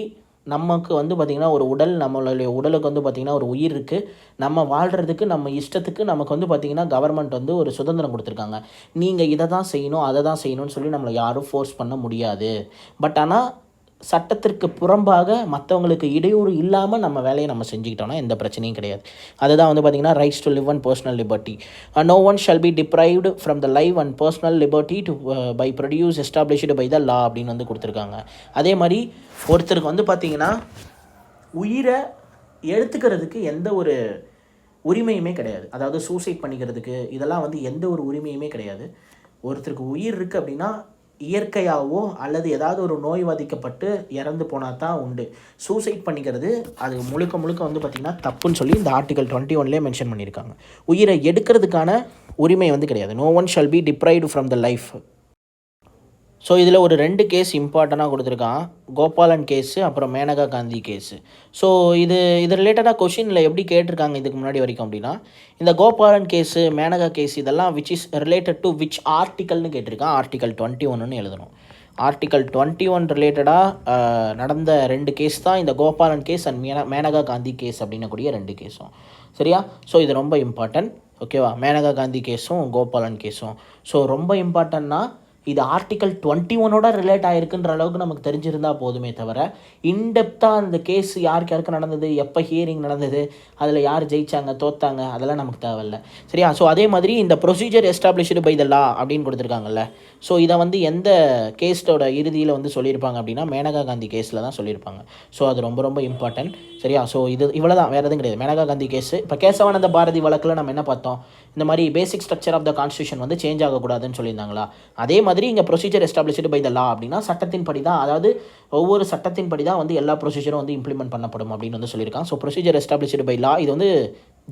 நமக்கு வந்து பார்த்திங்கன்னா ஒரு நம்மளுடைய உடலுக்கு வந்து பார்த்திங்கன்னா ஒரு உயிர் இருக்குது. நம்ம வாழ்கிறதுக்கு நம்ம இஷ்டத்துக்கு நமக்கு வந்து பார்த்திங்கன்னா கவர்மெண்ட் வந்து ஒரு சுதந்திரம் கொடுத்துருக்காங்க. நீங்கள் இதை தான் செய்யணும் அதை தான் செய்யணும்னு சொல்லி நம்மளை யாரும் ஃபோர்ஸ் பண்ண முடியாது. பட் ஆனால் சட்டத்திற்கு புறம்பாக மற்றவங்களுக்கு இடையூறு இல்லாமல் நம்ம வேலையை நம்ம செஞ்சுக்கிட்டோம்னா எந்த பிரச்சனையும் கிடையாது. அதுதான் வந்து பார்த்திங்கன்னா rights to live and personal liberty. No one shall be deprived from the live and personal liberty to by produce established by the law அப்படின்னு வந்து கொடுத்துருக்காங்க. அதே மாதிரி ஒருத்தருக்கு வந்து பார்த்திங்கன்னா உயிரை எடுத்துக்கிறதுக்கு எந்த ஒரு உரிமையுமே கிடையாது. அதாவது சூசைட் பண்ணிக்கிறதுக்கு இதெல்லாம் வந்து எந்த ஒரு உரிமையுமே கிடையாது. ஒருத்தருக்கு உயிர் இருக்குது அப்படின்னா இயற்கையாகவோ அல்லது ஏதாவது ஒரு நோய் பாதிக்கப்பட்டு இறந்து போனால் தான் உண்டு. சூசைட் பண்ணிக்கிறது அது முழுக்க வந்து பார்த்திங்கன்னா தப்புன்னு சொல்லி இந்த ஆர்டிகல் 21லேயே மென்ஷன் பண்ணியிருக்காங்க. உயிரை எடுக்கிறதுக்கான உரிமை வந்து கிடையாது. No one shall be deprived from the life. So இதில் ஒரு 2 கேஸ் இம்பார்ட்டண்ட்டாக கொடுத்துருக்கான். கோபாலன் கேஸு அப்புறம் மேனகா காந்தி கேஸு. ஸோ இது ரிலேட்டடாக கொஷினில் எப்படி கேட்டிருக்காங்க இதுக்கு முன்னாடி வரைக்கும் அப்படின்னா இந்த கோபாலன் கேஸு மேனகா கேஸ் இதெல்லாம் which is related to which ஆர்டிக்கல்னு கேட்டிருக்கான். ஆர்டிகல் 21ன்னு எழுதணும். ஆர்டிக்கல் 21 ரிலேட்டடாக நடந்த 2 கேஸ் தான் இந்த Gopalan case and Maneka Gandhi case அப்படின்னக்கூடிய 2 கேஸும். சரியா? ஸோ இது ரொம்ப இம்பார்ட்டன்ட். ஓகேவா? மேனகா காந்தி கேஸும் கோபாலன் கேஸும். ஸோ ரொம்ப இம்பார்ட்டன்னா இது ஆர்டிக்கல் 21ஓட ரிலேட் ஆகிருக்குன்ற அளவுக்கு நமக்கு தெரிஞ்சிருந்தால் போதுமே தவிர இன்டெப்த்தாக அந்த கேஸ் யாருக்கு நடந்தது, எப்போ ஹியரிங் நடந்தது, அதில் யார் ஜெயித்தாங்க தோத்தாங்க அதெல்லாம் நமக்கு தேவையில்லை. சரியா? ஸோ அதே மாதிரி இந்த procedure established by the law அப்படின்னு கொடுத்துருக்காங்கல்ல. ஸோ இதை வந்து எந்த கேஸோட இறுதியில் வந்து சொல்லியிருப்பாங்க அப்படின்னா மேனகா காந்தி கேஸில் தான் சொல்லியிருப்பாங்க. ஸோ அது ரொம்ப இம்பார்ட்டன்ட். சரியா? ஸோ இவ்வளோ தான், வேறு எதுவும் கிடையாது. மேனகா காந்தி கேஸு. இப்போ கேசவானந்த பாரதி வழக்கில் நம்ம என்ன பார்த்தோம்? இந்த மாதிரி basic structure of the constitution வந்து சேஞ்ச் ஆகக்கூடாதுன்னு சொல்லியிருந்தாங்களா, அதே மாதிரி இங்கே procedure established by the law அப்படின்னா சட்டத்தின் படி தான், அதாவது ஒவ்வொரு சட்டத்தின் படி தான் வந்து எல்லா ப்ரொசீஜரும் வந்து இம்ப்ளிமெண்ட் பண்ணப்படும் அப்படின்னு வந்து சொல்லியிருக்காங்க. So procedure established by law இது வந்து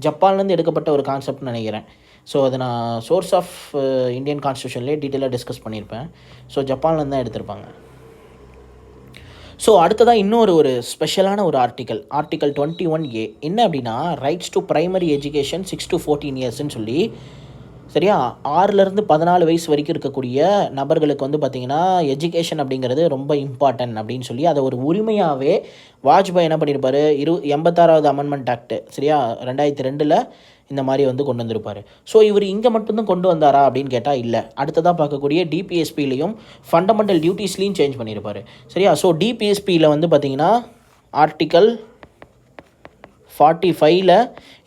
ஜப்பான்லேருந்து எடுக்கப்பட்ட ஒரு கான்செப்ட்னு நினைக்கிறேன். ஸோ அதை நான் சோர்ஸ் ஆஃப் இந்தியன் கான்ஸ்டியூஷன்லேயே டீட்டெயிலாக டிஸ்கஸ் பண்ணியிருப்பேன். ஸோ ஜப்பான்லேருந்து தான் எடுத்திருப்பாங்க. ஸோ அடுத்ததாக இன்னொரு ஸ்பெஷலான ஒரு ஆர்டிக்கல் 21A என்ன அப்படின்னா, rights to primary education 6 to 14 இயர்ஸ்ன்னு சொல்லி, சரியா, 6லேருந்து 14 வயசு வரைக்கும் இருக்கக்கூடிய நபர்களுக்கு வந்து பார்த்திங்கன்னா எஜுகேஷன் அப்படிங்கிறது ரொம்ப இம்பார்ட்டன்ட் அப்படின்னு சொல்லி அதை ஒரு உரிமையாகவே வாஜ்பாய் என்ன பண்ணியிருப்பார், 86வது அமெண்ட்மெண்ட் ஆக்ட், சரியா, 2002 இந்த மாதிரி வந்து கொண்டு வந்திருப்பார். ஸோ இவர் இங்கே மட்டும்தான் கொண்டு வந்தாரா அப்படின்னு கேட்டால் இல்லை. அடுத்ததாக பார்க்கக்கூடிய டிபிஎஸ்பிலையும் ஃபண்டமெண்டல் டியூட்டிஸ்லையும் சேஞ்ச் பண்ணியிருப்பார், சரியா. ஸோ டிபிஎஸ்பியில் வந்து பார்த்திங்கன்னா ஆர்டிக்கல் 45ல்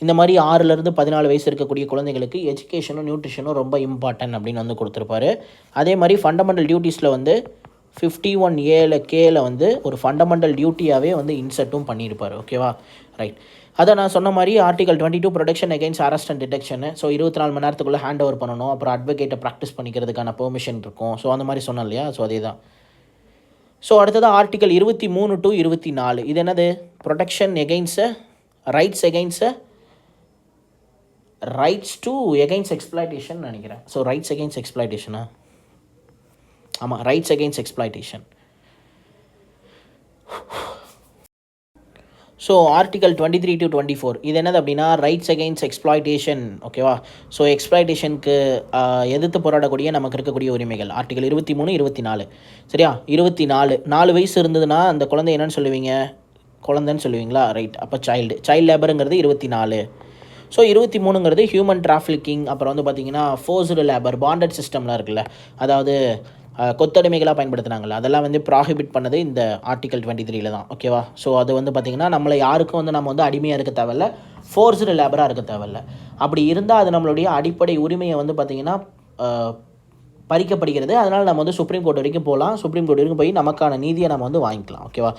இந்த மாதிரி 6லேருந்து 14 வயசு இருக்கக்கூடிய குழந்தைகளுக்கு எஜுகேஷனும் நியூட்ரிஷனும் ரொம்ப இம்பார்ட்டன்ட் அப்படின்னு வந்து கொடுத்துருப்பாரு. அதே மாதிரி ஃபண்டமெண்டல் டியூட்டிஸில் வந்து 51A வந்து ஒரு ஃபண்டமெண்டல் டியூட்டியாகவே வந்து இன்சர்ட்டும் பண்ணியிருப்பார். ஓகேவா, ரைட். அதை நான் சொன்ன மாதிரி article 22 protection against arrest and டிடெக்ஷனு. So 24 மணி நேரத்துக்குள்ளே ஹேண்ட் ஓவர் பண்ணணும். அப்புறம் அட்வொகேட்டை ப்ராக்டிஸ் பண்ணிக்கிறதுக்கான பெர்மிஷன் இருக்கும். ஸோ அந்த மாதிரி சொன்னோம் இல்லையா, ஸோ அதே தான். ஸோ அடுத்ததாக ஆர்டிகல் 23 to 24 இது என்னது, protection against rights against rights to against exploitation நினைக்கிறேன். ஸோ ரைட்ஸ் எகைன்ஸ்ட் எக்ஸ்ப்ளாய்டேஷனா, ஆமாம், rights against exploitation. So article 23 to 24 இது என்னது அப்படின்னா, ரைட்ஸ் அகைன்ஸ்ட் எக்ஸ்ப்ளாய்டேஷன். ஓகேவா, ஸோ எக்ஸ்ப்ளாய்டேஷனுக்கு எதிர்த்து போராடக்கூடிய நமக்கு இருக்கக்கூடிய உரிமைகள் ஆர்டிகல் 23, 24, சரியா. 4 வயசு இருந்ததுன்னா அந்த குழந்தை என்னன்னு சொல்லுவீங்க, குழந்தைன்னு சொல்லுவீங்களா, ரைட். அப்போ சைல்டு லேபருங்கிறது 24. ஸோ 23ங்கிறது ஹியூமன் டிராஃபிக்கிங். அப்புறம் வந்து பார்த்திங்கன்னா ஃபோர்ஸ்டு லேபர், பாண்டட் சிஸ்டம்லாம் இருக்குல்ல, அதாவது கொத்தடிமைகளாக பயன்படுத்துனாங்கல்ல, அதெல்லாம் வந்து ப்ராஹிபிட் பண்ணது இந்த ஆர்டிகல் 23 தான். ஓகேவா, ஸோ அது வந்து பார்த்திங்கன்னா நம்மளை யாருக்கும் வந்து நம்ம வந்து அடிமையாக இருக்க தேவையில்ல, ஃபோர்ஸ்டு லேபராக இருக்க தேவையில்ல. அப்படி இருந்தால் அது நம்மளுடைய அடிப்படை உரிமையை வந்து பார்த்திங்கன்னா பறிக்கப்படுகிறது. அதனால் நம்ம வந்து சுப்ரீம் கோர்ட் வரைக்கும் போகலாம். சுப்ரீம் கோர்ட் வரைக்கும் போய் நமக்கான நீதியை நம்ம வந்து வாங்கிக்கலாம். ஓகேவா,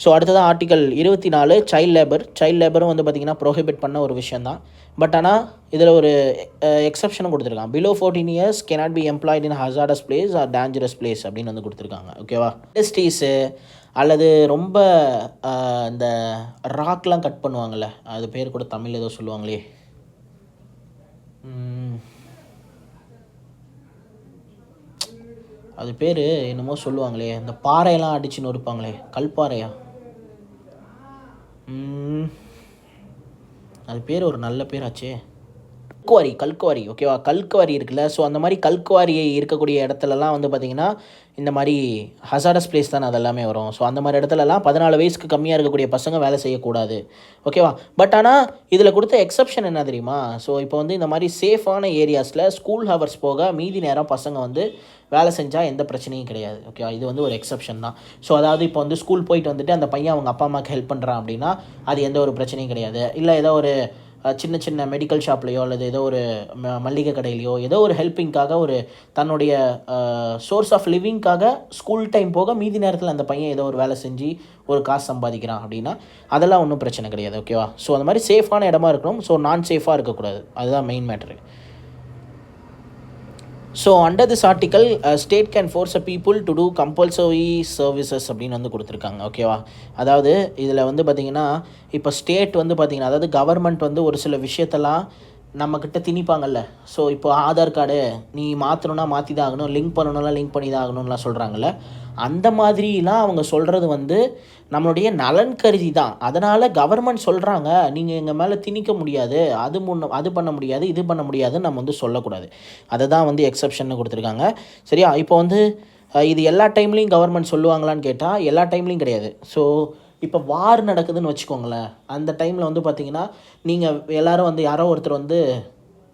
ஸோ அடுத்ததான் ஆர்டிகல் 24 சைல்டு லேபரும் வந்து பார்த்திங்கன்னா ப்ரோஹிபிட் பண்ண ஒரு விஷயந்தான். பட் ஆனால் இதில் ஒரு எக்ஸப்ஷனும் கொடுத்துருக்காங்க. Below 14 years cannot be employed in hazardous place or dangerous place அப்படின்னு வந்து கொடுத்துருக்காங்க. ஓகேவா, இண்டஸ்ட்ரீஸு அல்லது ரொம்ப இந்த ராக்லாம் கட் பண்ணுவாங்கள்ல, அது பேர் கூட தமிழ் ஏதோ சொல்லுவாங்களே, அது பேர் என்னமோ சொல்லுவாங்களே, இந்த பாறையெல்லாம் அடித்து நொறுப்பாங்களே, கல்பாறையா, அது பேர் ஒரு நல்ல பேராச்சே, கல்குவாரி. ஓகேவா, கல்குவாரி இருக்குல்ல. ஸோ அந்த மாதிரி கல்குவாரியை இருக்கக்கூடிய இடத்துலலாம் வந்து பார்த்திங்கன்னா இந்த மாதிரி ஹசார்டஸ் பிளேஸ் தானே அதெல்லாமே வரும். ஸோ அந்த மாதிரி இடத்துலலாம் 14 வயசுக்கு கம்மியாக இருக்கக்கூடிய பசங்க வேலை செய்யக்கூடாது. ஓகேவா, பட் ஆனால் இதில் கொடுத்த எக்ஸப்ஷன் என்ன தெரியுமா, ஸோ இப்போ வந்து இந்த மாதிரி சேஃபான ஏரியாஸில் ஸ்கூல் ஹவர்ஸ் போக மீதி நேரம் பசங்க வந்து வேலை செஞ்சால் எந்த பிரச்சனையும் கிடையாது. ஓகேவா, இது வந்து ஒரு எக்ஸப்ஷன் தான். ஸோ அதாவது இப்போ வந்து ஸ்கூல் போயிட்டு வந்துட்டு அந்த பையன் அவங்க அப்பா அம்மாவுக்கு ஹெல்ப் பண்ணுறான் அப்படின்னா அது எந்த ஒரு பிரச்சனையும் கிடையாது. இல்லை ஏதோ ஒரு சின்ன சின்ன மெடிக்கல் ஷாப்லேயோ அல்லது ஏதோ ஒரு மளிகை கடையிலையோ ஏதோ ஒரு ஹெல்ப்பிங்காக ஒரு தன்னுடைய சோர்ஸ் ஆஃப் லிவிங்காக ஸ்கூல் டைம் போக மீதி நேரத்தில் அந்த பையன் ஏதோ ஒரு வேலை செஞ்சு ஒரு காசு சம்பாதிக்கிறான் அப்படின்னா அதெல்லாம் ஒன்றும் பிரச்சனை கிடையாது. ஓகேவா, ஸோ அந்த மாதிரி சேஃபான இடமா இருக்கணும். ஸோ நான் சேஃபாக இருக்கக்கூடாது, அதுதான் main matter. So under this article state can force a people to do compulsory services அப்படின்னு வந்து கொடுத்துருக்காங்க. ஓகேவா, அதாவது இதில் வந்து பார்த்திங்கன்னா இப்போ ஸ்டேட் வந்து பார்த்திங்கன்னா, அதாவது கவர்மெண்ட் வந்து ஒரு சில விஷயத்தெல்லாம் நம்மக்கிட்ட திணிப்பாங்கல்ல. ஸோ இப்போ ஆதார் கார்டு நீ மாற்றணுன்னா மாற்றி தான் ஆகணும், லிங்க் பண்ணணும்னா லிங்க் பண்ணி தான் ஆகணும்லாம் சொல்கிறாங்கல்ல, அந்த மாதிரிலாம் அவங்க சொல்கிறது வந்து நம்மளுடைய நலன் கருதி தான். அதனால் கவர்மெண்ட் சொல்கிறாங்க நீங்கள் எங்கள் மேலே திணிக்க முடியாது, அது பண்ண முடியாது, இது பண்ண முடியாதுன்னு நம்ம வந்து சொல்லக்கூடாது. அதை தான் வந்து எக்ஸப்ஷன் கொடுத்துருக்காங்க. சரியா, இப்போ வந்து இது எல்லா டைம்லேயும் கவர்மெண்ட் சொல்லுவாங்களான்னு கேட்டால் எல்லா டைம்லேயும் கிடையாது. ஸோ இப்போ வார் நடக்குதுன்னு வச்சுக்கோங்களேன், அந்த டைமில் வந்து பார்த்திங்கன்னா நீங்கள் எல்லோரும் வந்து யாரோ ஒருத்தர் வந்து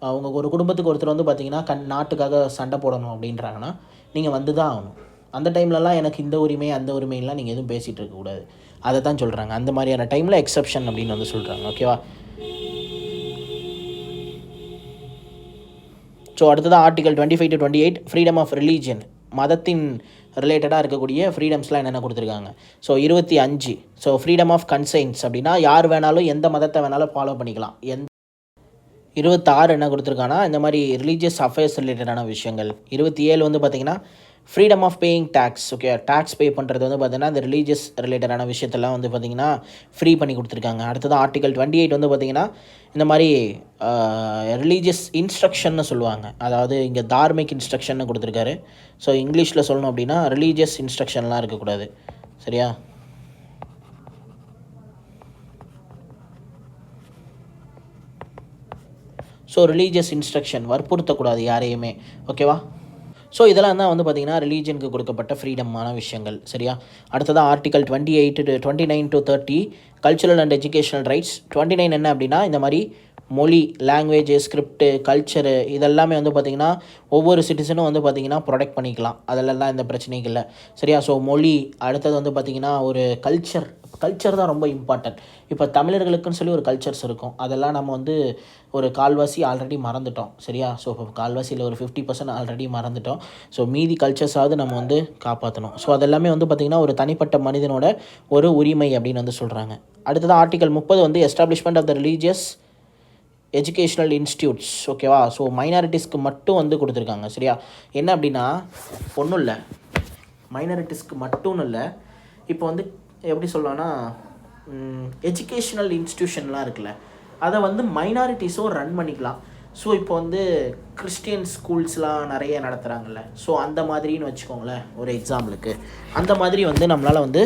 அவங்க ஒரு குடும்பத்துக்கு ஒருத்தர் வந்து பார்த்திங்கன்னா நாட்டுக்காக சண்டை போடணும் அப்படின்றாங்கன்னா நீங்கள் வந்து தான் ஆகணும். அந்த டைம்லலாம் எனக்கு இந்த உரிமை அந்த உரிமையெல்லாம் நீங்கள் எதுவும் பேசிகிட்டு இருக்கக்கூடாது, அதை தான் சொல்கிறாங்க. அந்த மாதிரியான டைமில் எக்ஸப்ஷன் அப்படின்னு வந்து சொல்கிறாங்க. ஓகேவா, ஸோ அடுத்ததான் article 25 to 28 freedom of religion, மதத்தின் ரிலேட்டடாக இருக்கக்கூடிய ஃப்ரீடம்ஸ்லாம் என்னென்ன கொடுத்துருக்காங்க. So 25 so freedom of conscience அப்படின்னா யார் வேணாலும் எந்த மதத்தை வேணாலும் ஃபாலோ பண்ணிக்கலாம், 26 என்ன கொடுத்துருக்காங்கன்னா இந்த மாதிரி ரிலீஜியஸ் அஃபேர்ஸ் ரிலேட்டடான விஷயங்கள். 27 வந்து பார்த்திங்கன்னா freedom of paying tax. Okay, tax pay பண்ணுறது வந்து பார்த்திங்கன்னா இந்த ரிலீஜியஸ் ரிலேட்டடான விஷயத்தெல்லாம் வந்து பார்த்திங்கன்னா ஃப்ரீ பண்ணி கொடுத்துருக்காங்க. அடுத்தது ஆர்டிகல் 28 வந்து பார்த்திங்கன்னா இந்த மாதிரி ரிலீஜியஸ் இன்ஸ்ட்ரக்ஷன்னு சொல்லுவாங்க. அதாவது இங்கே தார்மிக் இன்ஸ்ட்ரக்ஷன்னு கொடுத்துருக்காரு. ஸோ இங்கிலீஷில் சொல்லணும் அப்படின்னா ரிலீஜியஸ் இன்ஸ்ட்ரக்ஷன்லாம் இருக்கக்கூடாது. சரியா? ஸோ ரிலீஜியஸ் இன்ஸ்ட்ரக்ஷன் வற்புறுத்தக்கூடாது யாரையுமே. ஓகேவா? ஸோ இதெல்லாம் தான் வந்து பார்த்திங்கன்னா ரிலீஜனுக்கு கொடுக்கப்பட்ட ஃப்ரீடமான விஷயங்கள். சரியா? அடுத்ததான் article 29 to 30 cultural and educational rights. 29 என்ன அப்படின்னா இந்த மாதிரி மொழி, லாங்குவேஜ், ஸ்கிரிப்டு, கல்ச்சரு இதெல்லாமே வந்து பார்த்திங்கன்னா ஒவ்வொரு சிட்டிசனும் வந்து பார்த்திங்கன்னா ப்ரொடெக்ட் பண்ணிக்கலாம். அதிலெல்லாம் எந்த பிரச்சனையும் இல்லை. சரியா? ஸோ மொழி, அடுத்தது வந்து பார்த்திங்கன்னா ஒரு கல்ச்சர் தான் ரொம்ப இம்பார்ட்டன்ட். இப்போ தமிழர்களுக்குன்னு சொல்லி ஒரு கல்ச்சர்ஸ் இருக்கும். அதெல்லாம் நம்ம வந்து ஒரு கால்வாசி ஆல்ரெடி மறந்துட்டோம். சரியா? ஸோ இப்போ கால்வாசியில் ஒரு 50% ஆல்ரெடி மறந்துட்டோம். ஸோ மீதி கல்ச்சர்ஸாவது நம்ம வந்து காப்பாற்றணும். ஸோ அதெல்லாமே வந்து பார்த்திங்கன்னா ஒரு தனிப்பட்ட மனிதனோட ஒரு உரிமை அப்படின்னு வந்து சொல்கிறாங்க. அடுத்தது ஆர்டிகல் 30 வந்து establishment of the religious educational institutes. ஓகேவா? ஸோ மைனாரிட்டிஸ்க்கு மட்டும் வந்து கொடுத்துருக்காங்க. சரியா? என்ன அப்படின்னா ஒன்றும் இல்லை, மைனாரிட்டிஸ்க்கு மட்டும் இல்லை, இப்போ வந்து எப்படி சொல்லலாம்னா எஜுகேஷ்னல் இன்ஸ்டியூஷன்லாம் இருக்குல்ல, அதை வந்து மைனாரிட்டிஸும் ரன் பண்ணிக்கலாம். ஸோ இப்போ வந்து கிறிஸ்டியன் ஸ்கூல்ஸ்லாம் நிறைய நடத்துகிறாங்கல்ல, ஸோ அந்த மாதிரின்னு வச்சுக்கோங்களேன் ஒரு எக்ஸாம்பிளுக்கு. அந்த மாதிரி வந்து நம்மளால் வந்து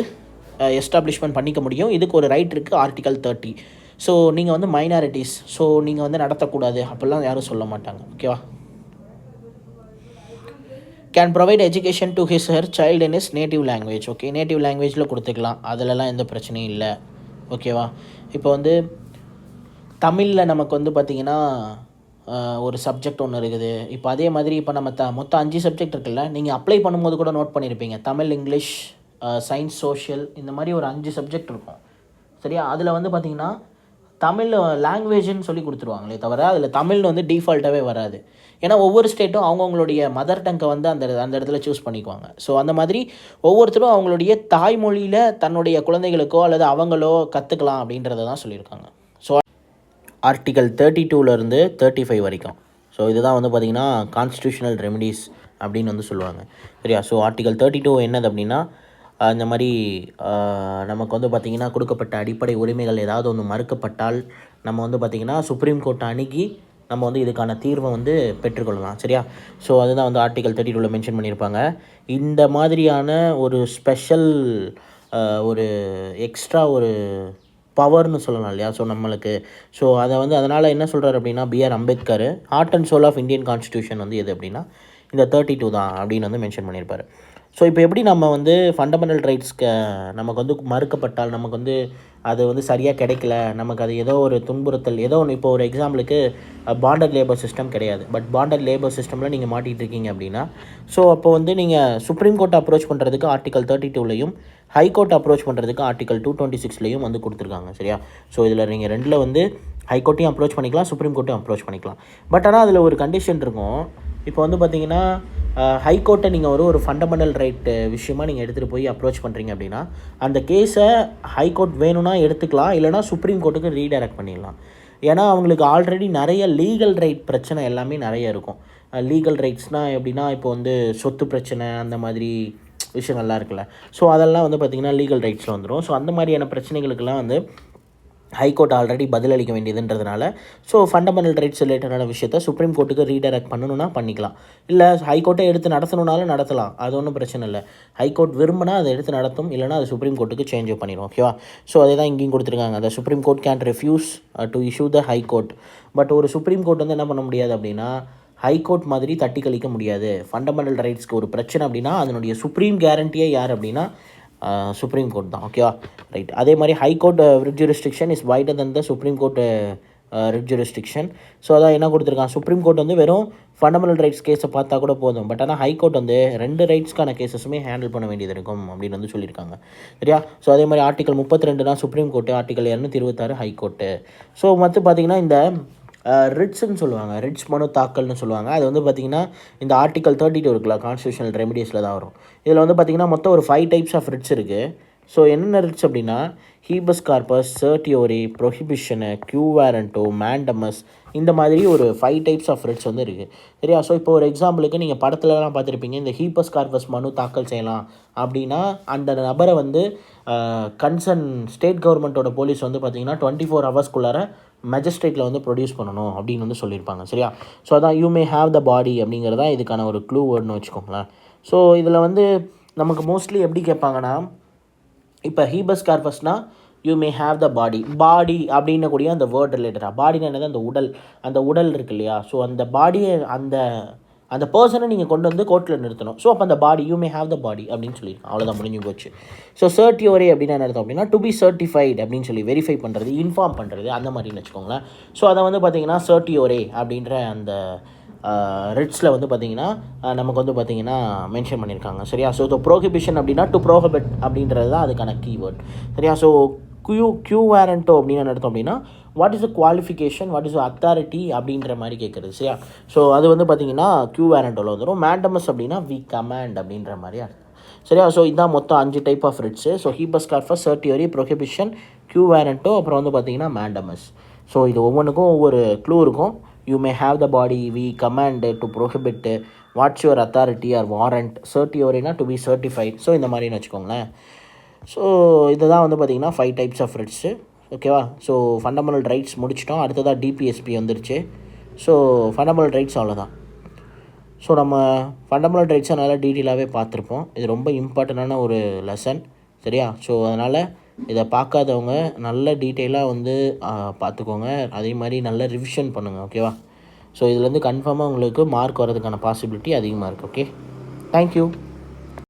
எஸ்டாப்ளிஷ்மெண்ட் பண்ணிக்க முடியும். இதுக்கு ஒரு ரைட் இருக்குது, ஆர்டிகல் 30. ஸோ நீங்கள் வந்து மைனாரிட்டிஸ், ஸோ நீங்கள் வந்து நடத்தக்கூடாது அப்படிலாம் யாரும் சொல்ல மாட்டாங்க. ஓகேவா? Can provide education to his her child in is native language. Okay, native லாங்குவேஜில் கொடுத்துக்கலாம், அதிலலாம் எந்த பிரச்சனையும் இல்லை. ஓகேவா? இப்போ வந்து தமிழில் நமக்கு வந்து பார்த்திங்கன்னா ஒரு சப்ஜெக்ட் ஒன்று இருக்குது. இப்போ அதே மாதிரி இப்போ நம்ம மொத்தம் 5 சப்ஜெக்ட் இருக்குல்ல, நீங்கள் அப்ளை பண்ணும்போது கூட நோட் பண்ணியிருப்பீங்க. தமிழ், இங்கிலீஷ், சயின்ஸ், சோஷியல், இந்த மாதிரி ஒரு 5 சப்ஜெக்ட் இருக்கும். சரியா? அதில் வந்து பார்த்திங்கன்னா தமிழ் லாங்குவேஜ்னு சொல்லி கொடுத்துருவாங்களே தவிர அதில் தமிழ்னு வந்து டிஃபால்ட்டாகவே வராது. ஏன்னா ஒவ்வொரு ஸ்டேட்டும் அவங்கவுங்களுடைய மதர் டங்கை வந்து அந்த இடத்துல சூஸ் பண்ணிக்குவாங்க. ஸோ அந்த மாதிரி ஒவ்வொருத்தரும் அவங்களுடைய தாய்மொழியில் தன்னுடைய குழந்தைகளுக்கோ அல்லது அவங்களோ கற்றுக்கலாம் அப்படின்றத தான் சொல்லியிருக்காங்க. ஸோ ஆர்டிகல் 32லேருந்து 35 வரைக்கும். ஸோ இதுதான் வந்து பார்த்திங்கன்னா கான்ஸ்டியூஷனல் ரெமிடிஸ் அப்படின்னு வந்து சொல்லுவாங்க. சரியா? ஸோ ஆர்டிகல் 32 என்னது அப்படின்னா இந்த மாதிரி நமக்கு வந்து பார்த்திங்கன்னா கொடுக்கப்பட்ட அடிப்படை உரிமைகள் ஏதாவது ஒன்று மறுக்கப்பட்டால் நம்ம வந்து பார்த்திங்கன்னா சுப்ரீம் கோர்ட்டை அணுகி நம்ம வந்து இதுக்கான தீர்வை வந்து பெற்றுக்கொள்ளலாம். சரியா? ஸோ அதுதான் வந்து ஆர்டிகல் 32ல் மென்ஷன் பண்ணியிருப்பாங்க. இந்த மாதிரியான ஒரு ஸ்பெஷல் ஒரு எக்ஸ்ட்ரா ஒரு பவர்னு சொல்லலாம் இல்லையா? ஸோ நம்மளுக்கு ஸோ அதை வந்து அதனால் என்ன சொல்கிறார் அப்படின்னா B R Ambedkar heart and soul of Indian constitution வந்து எது அப்படின்னா இந்த 32 தான் அப்படின்னு வந்து மென்ஷன் பண்ணியிருப்பார். ஸோ இப்போ எப்படி நம்ம வந்து ஃபண்டமெண்டல் ரைட்ஸ்க்கு நமக்கு வந்து மறுக்கப்பட்டால், நமக்கு வந்து அது வந்து சரியாக கிடைக்கல, நமக்கு அது ஏதோ ஒரு துன்புறுத்தல் ஏதோ ஒன்று, இப்போ ஒரு எக்ஸாம்பிளுக்கு பாண்டட் லேபர் சிஸ்டம் கிடையாது, பட் பாண்டட் லேபர் சிஸ்டமில் நீங்கள் மாட்டிகிட்டு இருக்கீங்க அப்படின்னா, ஸோ அப்போ வந்து நீங்கள் சுப்ரீம் கோர்ட்டை அப்ரோச் பண்ணுறதுக்கு ஆர்டிகல் 32லையும் ஹைகோர்ட் அப்ரோச் பண்ணுறதுக்கு ஆர்டிகல் 226லையும் வந்து கொடுத்துருக்காங்க. சரியா? ஸோ இதில் நீங்கள் 2ல் வந்து ஹைகோர்ட்டையும் அப்ரோச் பண்ணிக்கலாம், சுப்ரீம் கோர்ட்டையும் அப்ரோச் பண்ணிக்கலாம். பட் ஆனால் அதில் ஒரு கண்டிஷன் இருக்கும். இப்போ வந்து பார்த்திங்கன்னா ஹைகோர்ட்டை நீங்கள் ஒரு ஃபண்டமெண்டல் ரைட்டு விஷயமாக நீங்கள் எடுத்துகிட்டு போய் அப்ரோச் பண்ணுறீங்க அப்படின்னா அந்த கேஸை ஹைகோர்ட் வேணும்னா எடுத்துக்கலாம், இல்லைனா சுப்ரீம் கோர்ட்டுக்கு ரீடைரக்ட் பண்ணிடலாம். ஏன்னா அவங்களுக்கு ஆல்ரெடி நிறைய லீகல் ரைட் பிரச்சனை எல்லாமே நிறைய இருக்கும். லீகல் ரைட்ஸ்னால் எப்படின்னா இப்போ வந்து சொத்து பிரச்சனை அந்த மாதிரி விஷயங்கள்லாம் இருக்குல்ல, ஸோ அதெல்லாம் வந்து பார்த்திங்கன்னா லீகல் ரைட்ஸில் வந்துடும். ஸோ அந்த மாதிரியான பிரச்சனைகளுக்கெல்லாம் வந்து ஹைகோர்ட் ஆல்ரெடி பதிலளிக்க வேண்டியதுன்றதுனால ஸோ ஃபண்டமெண்டல் ரைட்ஸ் ரிலேட்டடான விஷயத்தை சுப்ரீம் கோர்ட்டுக்கு ரீடைரக்ட் பண்ணணுன்னா பண்ணிக்கலாம், இல்லை ஹைகோர்ட்டை எடுத்து நடத்தணுன்னாலும் நடத்தலாம், அது ஒன்றும் பிரச்சனை இல்லை. ஹைகோர்ட் விரும்பினா அதை எடுத்து நடத்தும், இல்லைனா அது சுப்ரீம் கோர்ட்டுக்கு சேஞ்ச் பண்ணிடும். ஓகேவா? ஸோ அதே தான் இங்கேயும் கொடுத்துருக்காங்க. அந்த supreme court can refuse to issue the high court. But ஒரு சுப்ரீம் கோர்ட் வந்து என்ன பண்ண முடியாது அப்படின்னா ஹைகோர்ட் மாதிரி தட்டி கழிக்க முடியாது. ஃபண்டமெண்டல் ரைட்ஸ்க்கு ஒரு பிரச்சனை அப்படின்னா அதனுடைய சுப்ரீம் கேரண்டியே யார் அப்படின்னா சுப்ரீம் கோர்ட் தான். ஓகேவா? ரைட். அதே மாதிரி high court writ jurisdiction is wider than the supreme court writ jurisdiction. So அதான் என்ன கொடுத்துருக்காங்க, சுப்ரீம் கோர்ட் வந்து வெறும் ஃபண்டமெண்டல் ரைட்ஸ் கேஸை பார்த்தா கூட போதும், பட் ஆனால் ஹைகோர்ட் வந்து 2 ரைட்ஸ்க்கான கேஸஸுமே ஹேண்டில் பண்ண வேண்டியது இருக்கும் அப்படின்னு வந்து சொல்லியிருக்காங்க. சரியா? ஸோ அதே மாதிரி ஆர்டிகல் 32 தான் supreme court, article 226 high court. So மற்ற பார்த்திங்கன்னா இந்த ரிட்ஸ்ன்னு சொல்லுவாங்க, ரிட்ஸ் மனு தாக்கல்னு சொல்லுவாங்க. அது வந்து பார்த்திங்கன்னா இந்த ஆர்டிகல் 32 இருக்குல்ல கான்ஸ்டியூஷனல் ரெமிடிஸில் தான் வரும். இதில் வந்து பார்த்திங்கன்னா மொத்தம் ஒரு 5 டைப்ஸ் ஆஃப் ரிட்ஸ் இருக்குது. ஸோ என்னென்ன ரிட்ஸ் அப்படின்னா ஹீபஸ் கார்பஸ், சர்டியோரி, ப்ரொஹிபிஷனு, கியூ வாரண்டோ, மேண்டமஸ், இந்த மாதிரி ஒரு 5 டைப்ஸ் ஆஃப் ரிட்ஸ் வந்து இருக்குது. சரியா? ஸோ இப்போ ஒரு எக்ஸாம்பிளுக்கு நீங்கள் படத்துலலாம் பார்த்துருப்பீங்க, இந்த ஹீபஸ் கார்பஸ் மனு தாக்கல் செய்யலாம் அப்படின்னா அந்த நபரை வந்து கன்சர்ன் ஸ்டேட் கவர்மெண்ட்டோட போலீஸ் வந்து பார்த்திங்கன்னா 24 ஹவர்ஸ்க்குள்ளார மேஜிஸ்ட்ரேட்டில் வந்து ப்ரொடியூஸ் பண்ணணும் அப்படின்னு வந்து சொல்லியிருப்பாங்க. சரியா? ஸோ அதான் யூ மே ஹேவ் த பாடி அப்படிங்கிறது தான் இதுக்கான ஒரு க்ளூ வேர்டுன்னு வச்சுக்கோங்களேன். ஸோ இதில் வந்து நமக்கு மோஸ்ட்லி எப்படி கேட்பாங்கன்னா, இப்போ ஹீபஸ் கார்பஸ்னால் யூ மே ஹேவ் த பாடி அப்படின்னக்கூடிய அந்த வேர்ட் ரிலேட்டடாக, பாடினா என்னது, அந்த உடல் இருக்கு இல்லையா, ஸோ அந்த பாடியை அந்த பர்சனை நீங்கள் கொண்டு வந்து கோர்ட்டில் நிறுத்தணும். ஸோ அப்போ அந்த பாடி யூ மே ஹேவ் த பாடி அப்படின்னு சொல்லியிருக்கோம். அவ்வளோதான், முடிஞ்சு போச்சு. ஸோ சர்டியோரே அப்படின்னா என்ன அர்த்தம் அப்படின்னா டு பி சர்டிஃபைட் அப்படின்னு சொல்லி வெரிஃபை பண்ணுறது, இன்ஃபார்ம் பண்ணுறது, அந்த மாதிரின்னு வச்சுக்கோங்களேன். ஸோ அதை வந்து பார்த்திங்கன்னா சர்டியோரே அப்படின்ற அந்த ரிட்ஸில் வந்து பார்த்திங்கன்னா நமக்கு வந்து பார்த்திங்கன்னா மென்ஷன் பண்ணியிருக்காங்க. சரியா? ஸோ ப்ரோஹிபிஷன் அப்படின்னா டு ப்ரோஹிபிட் அப்படின்றது தான் அதுக்கான கீவேர்ட். சரியா? ஸோ க்யூ வாரண்டோ அப்படின்னு என்ன அர்த்தம் அப்படின்னா what is the qualification, what is the authority அப்படின்ற மாதிரி கேட்குறது. சரியா? ஸோ அது வந்து பார்த்திங்கன்னா க்யூ வாரண்டோவில் வந்துடும். மேண்டமஸ் அப்படின்னா வி கமாண்ட் அப்படின்ற மாதிரி அர்த்தம். சரியா? ஸோ இதான் மொத்தம் 5 type of writs. So habeas corpus, certiorari, prohibition, quo warranto, அப்புறம் வந்து பார்த்திங்கன்னா மேண்டமஸ். ஸோ இது ஒவ்வொன்றுக்கும் ஒவ்வொரு க்ளூ இருக்கும். You may have the body, we command, to prohibit, what's your authority or warrant, சர்டியோரினா டு பி சர்டிஃபைட். ஸோ இந்த மாதிரின்னு வச்சுக்கோங்களேன். ஸோ இதுதான் வந்து பார்த்திங்கன்னா 5 டைப்ஸ் ஆஃப் ரிட்ஸு. ஓகேவா? ஸோ ஃபண்டமெண்டல் ரைட்ஸ் முடிச்சிட்டோம். அடுத்ததாக டிபிஎஸ்பி வந்துருச்சு. ஸோ ஃபண்டமெண்டல் ரைட்ஸ் அவ்வளோதான். ஸோ நம்ம ஃபண்டமெண்டல் ரைட்ஸை நல்லா டீட்டெயிலாகவே பார்த்துருப்போம். இது ரொம்ப இம்பார்ட்டண்டான ஒரு லெசன். சரியா? ஸோ அதனால் இதை பார்க்காதவங்க நல்ல டீட்டெயிலாக வந்து பார்த்துக்கோங்க. அதே மாதிரி நல்ல ரிவிஷன் பண்ணுங்கள். ஓகேவா? ஸோ இதுலேருந்து கன்ஃபார்மாக உங்களுக்கு மார்க் வரதுக்கான பாசிபிலிட்டி அதிகமாக இருக்குது. Okay, thank you.